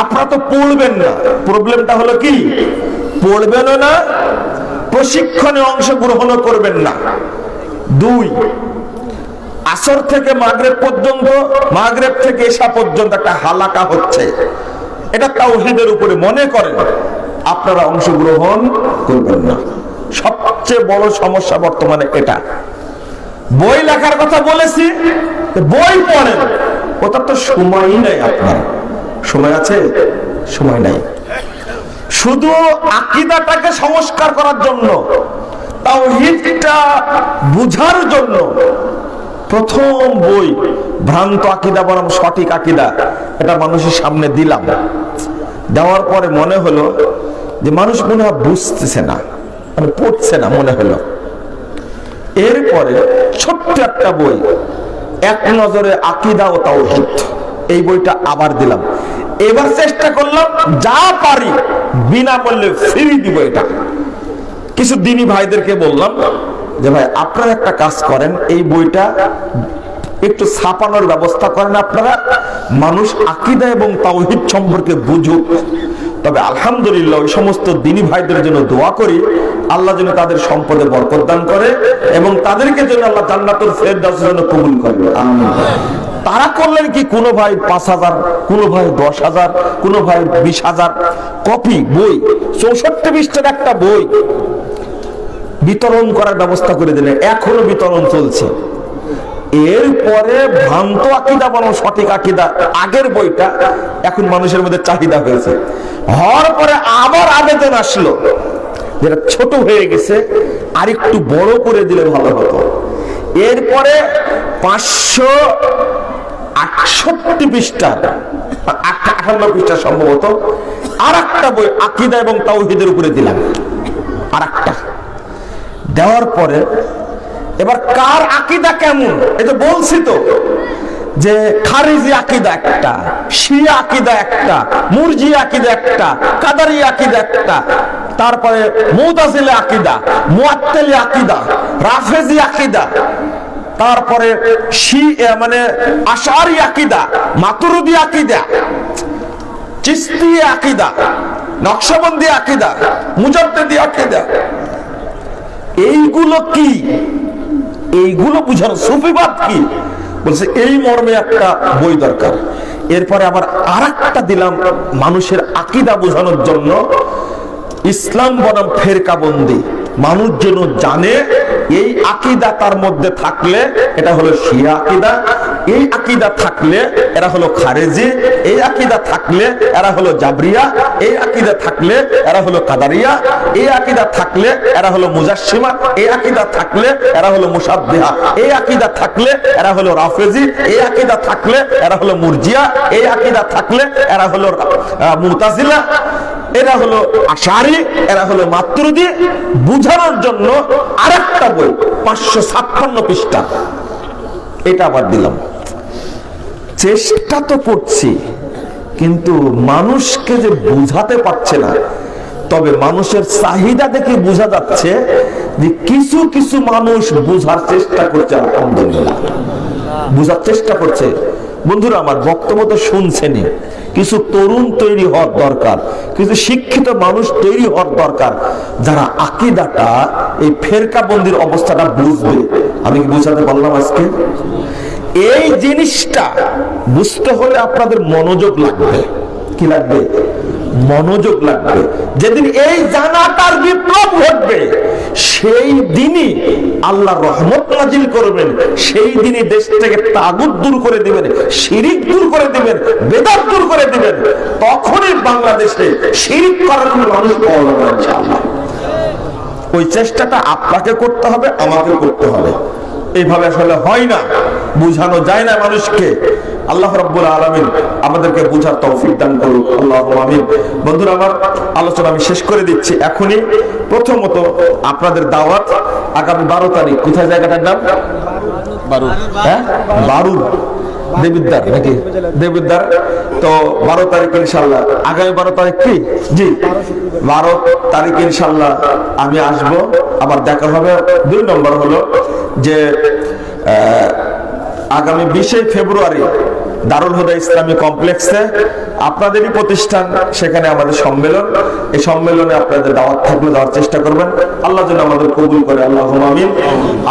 আপনারা তো পড়বেন না, প্রবলেমটা হলো কি পড়বেনও না, প্রশিক্ষণে অংশগ্রহণ করবেন না। দুই, আসর থেকে মাগরিব পর্যন্ত, মাগরিব থেকে এশা পর্যন্ত একটা হালাকা হচ্ছে, এটা তাওহীদের উপরে মনে করেন আপনারা অংশগ্রহণ করবেন না। সবচেয়ে বড় সমস্যা বর্তমানে এটা। বই লেখার কথা বলেছি, বই পড়েন, ওটা তো সময়ই নাই। আপনার সময় আছে? সময় নাই। শুধু আকীদাটাকে সংস্কার করার জন্য, তাওহীদটা বুঝার জন্য প্রথম বই ভ্রান্ত আকীদা বনাম সঠিক আকীদা, এটা মানুষের সামনে দিলাম। দেওয়ার পরে মনে হলো যে মানুষ মনে হয় বুঝতেছে না, মানে পড়ছে না মনে হলো। এরপরে ছোট্ট একটা বই, এক নজরে আকীদা ও তাওহীদ, এই বইটা আবার দিলাম। এবার চেষ্টা করলাম যা পারি বিনামূল্যে ফ্রি দিব এটা। কিছু দিনী ভাইদেরকে বললাম যে ভাই আপনারা একটা কাজ করেন, এই বইটা একটু ছাপানোর ব্যবস্থা করেন আপনারা, মানুষ আকীদা এবং তাওহীদ সম্পর্কে বুঝুক। তবে আলহামদুলিল্লাহ ওই সমস্ত দিনী ভাইদের জন্য দোয়া করি, আল্লাহ যেন তাদের সম্পদে বরকত দান করে এবং তাদেরকে যেন আল্লাহ জান্নাতুল ফেরদাউস যেন কবুল করে। আমিন। তারা করলেন কি, কোনো ভাই 5,000, কোনো ভাই 10,000, কোনো ভাই 20,000 কপি বই, 64 পৃষ্ঠার একটা বই বিতরণ করার ব্যবস্থা করে দিলেন। এখনো বিতরণ চলছে। এরপরে ভ্রান্ত আকীদা বনাম সঠিক আকীদা, আগের বইটা এখন মানুষের মধ্যে চাহিদা হয়েছে। হওয়ার পরে আবার আবেদন আসলো, যেটা ছোট হয়ে গেছে আর একটু বড় করে দিলে ভালো হতো। এরপরে 568 পৃষ্ঠার, 58 পৃষ্ঠা সম্ভবত আর একটা বই আকীদা এবং তাওহীদের উপরে দিলাম। আর একটা দেওয়ার পরে এবার কার আকীদা কেমন, এটা বলছি তো, যে খারিজি আকীদা একটা, শিয়া আকীদা একটা, মুরজি আকীদা একটা, কাদারি আকীদা একটা, তারপরে মুতাজিলা আকীদা, মুআত্তিলি আকীদা, রাফেজি আকীদা, তারপরে মানে আশআরি আকীদা, মাতুরিদি আকীদা, চিশতি আকীদা, নকশবন্দি আকীদা, মুজাদ্দিদি আকীদা। এইগুলো কি? এইগুলো বুঝানো সুফিবাদ কি বলছে, এই মর্মে একটা বই দরকার। এরপরে আবার আরেকটা দিলাম মানুষের আকীদা বোঝানোর জন্য, ইসলাম বনাম ফেরকাবন্দি, মানুষ যেন জানে এই আকীদা তার মধ্যে থাকলে এটা হলো শিয়া আকীদা, এই আকীদা থাকলে এরা হলো খারেজি, এই আকীদা থাকলে এরা হলো জাবরিয়া, এই আকীদা থাকলে এরা হলো কাদারিয়া, এই আকীদা থাকলে এরা হলো মুজাসসিমা, এই আকীদা থাকলে এরা হলো মুশাব্বিহা, এই আকীদা থাকলে এরা হলো রাফেজি, এই আকীদা থাকলে এরা হলো মুরজিয়া, এই আকীদা থাকলে এরা হলো মুতাজিলা, এরা হলো আশারি, এরা হলো মাতুরিদি। বুঝানোর জন্য আরেকটা বই 556 পৃষ্ঠা, এটা আবার দিলাম। চেষ্টা তো করছি, কিন্তু মানুষকে যে বুঝাতে পারছে না। তবে মানুষের চাহিদা দেখে বোঝা যাচ্ছে যে কিছু কিছু মানুষ বোঝার চেষ্টা করছে, আলহামদুলিল্লাহ বোঝার চেষ্টা করছে। বন্ধুরা আমার, বক্তব্য তো শুনছেনই, কিছু তরুণ তৈরি হওয়ার দরকার, কিছু শিক্ষিত মানুষ তৈরি হওয়ার দরকার, যারা আকীদাটা, এই ফেরকাবন্দির অবস্থাটা বুঝবে। আমি কি বুঝাতে পারলাম আজকে? এই জিনিসটা বুঝতে হলে আপনাদের মনোযোগ লাগবে। কি লাগবে? মনোযোগ লাগবে। যেদিন এই জানাটার বিপ্লব ঘটবে সেই দিনই আল্লাহ রহমত নাজিল করবেন, সেই দিনই দেশ থেকে তাগুত দূর করে দিবেন, শিরিক দূর করে দিবেন, বেদাত দূর করে দিবেন। তখনই বাংলাদেশে শিরিক করার কোনো মানুষ পাওয়া যাবে না ইনশাআল্লাহ। ওই চেষ্টাটা আপনাকে করতে হবে, আমাকে করতে হবে। এইভাবে আসলে হয় না, বুঝানো যায় না মানুষকে। আল্লাহ রাব্বুল আলামিন আমাদেরকে বুঝার তৌফিক দান করুন, আল্লাহুম্মা আমিন। বন্ধুরা আমার, আলোচনা আমি শেষ করে দিচ্ছি এখনই। প্রথমত আপনাদের দাওয়াত আগামী 12 তারিখ। কোথায় জায়গাটার নাম? বারুদ। হ্যাঁ, বারুদ দেবিদ্বার নাকি? দেবিদ্বার। তো 12 তারিখ ইনশাআল্লাহ, আগামী 12 তারিখ কি? জি, 12 তারিখ ইনশাআল্লাহ আমি আসব, আবার দেখা হবে। 2 নম্বর হলো যে আগামী 20 ফেব্রুয়ারি দারুল হুদা ইসলামী কমপ্লেক্সে আপনাদেরই প্রতিষ্ঠান, সেখানে আমাদের সম্মেলন। এই সম্মেলনে আপনাদের দাওয়াত থাকলে যাওয়ার চেষ্টা করবেন। আল্লাহ যেন আমাদের কবুল করে, আল্লাহুম্মা আমিন।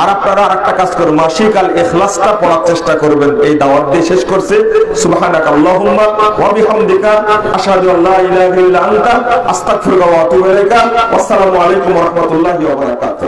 আর আপনারা আরেকটা কাজ করুন, মাসিক আল ইখলাসটা পড়ার চেষ্টা করবেন। এই দাওয়াত দিয়ে শেষ করছে। সুবহানাকা আল্লাহুম্মা ওয়া বিহামদিকা আশহাদু আল্লা ইলাহা ইল্লা আনতা আস্তাগফিরুকা ওয়া আতুবু ইলাইকা। আসসালামু আলাইকুম ওয়া রাহমাতুল্লাহি ওয়া বারাকাতুহু।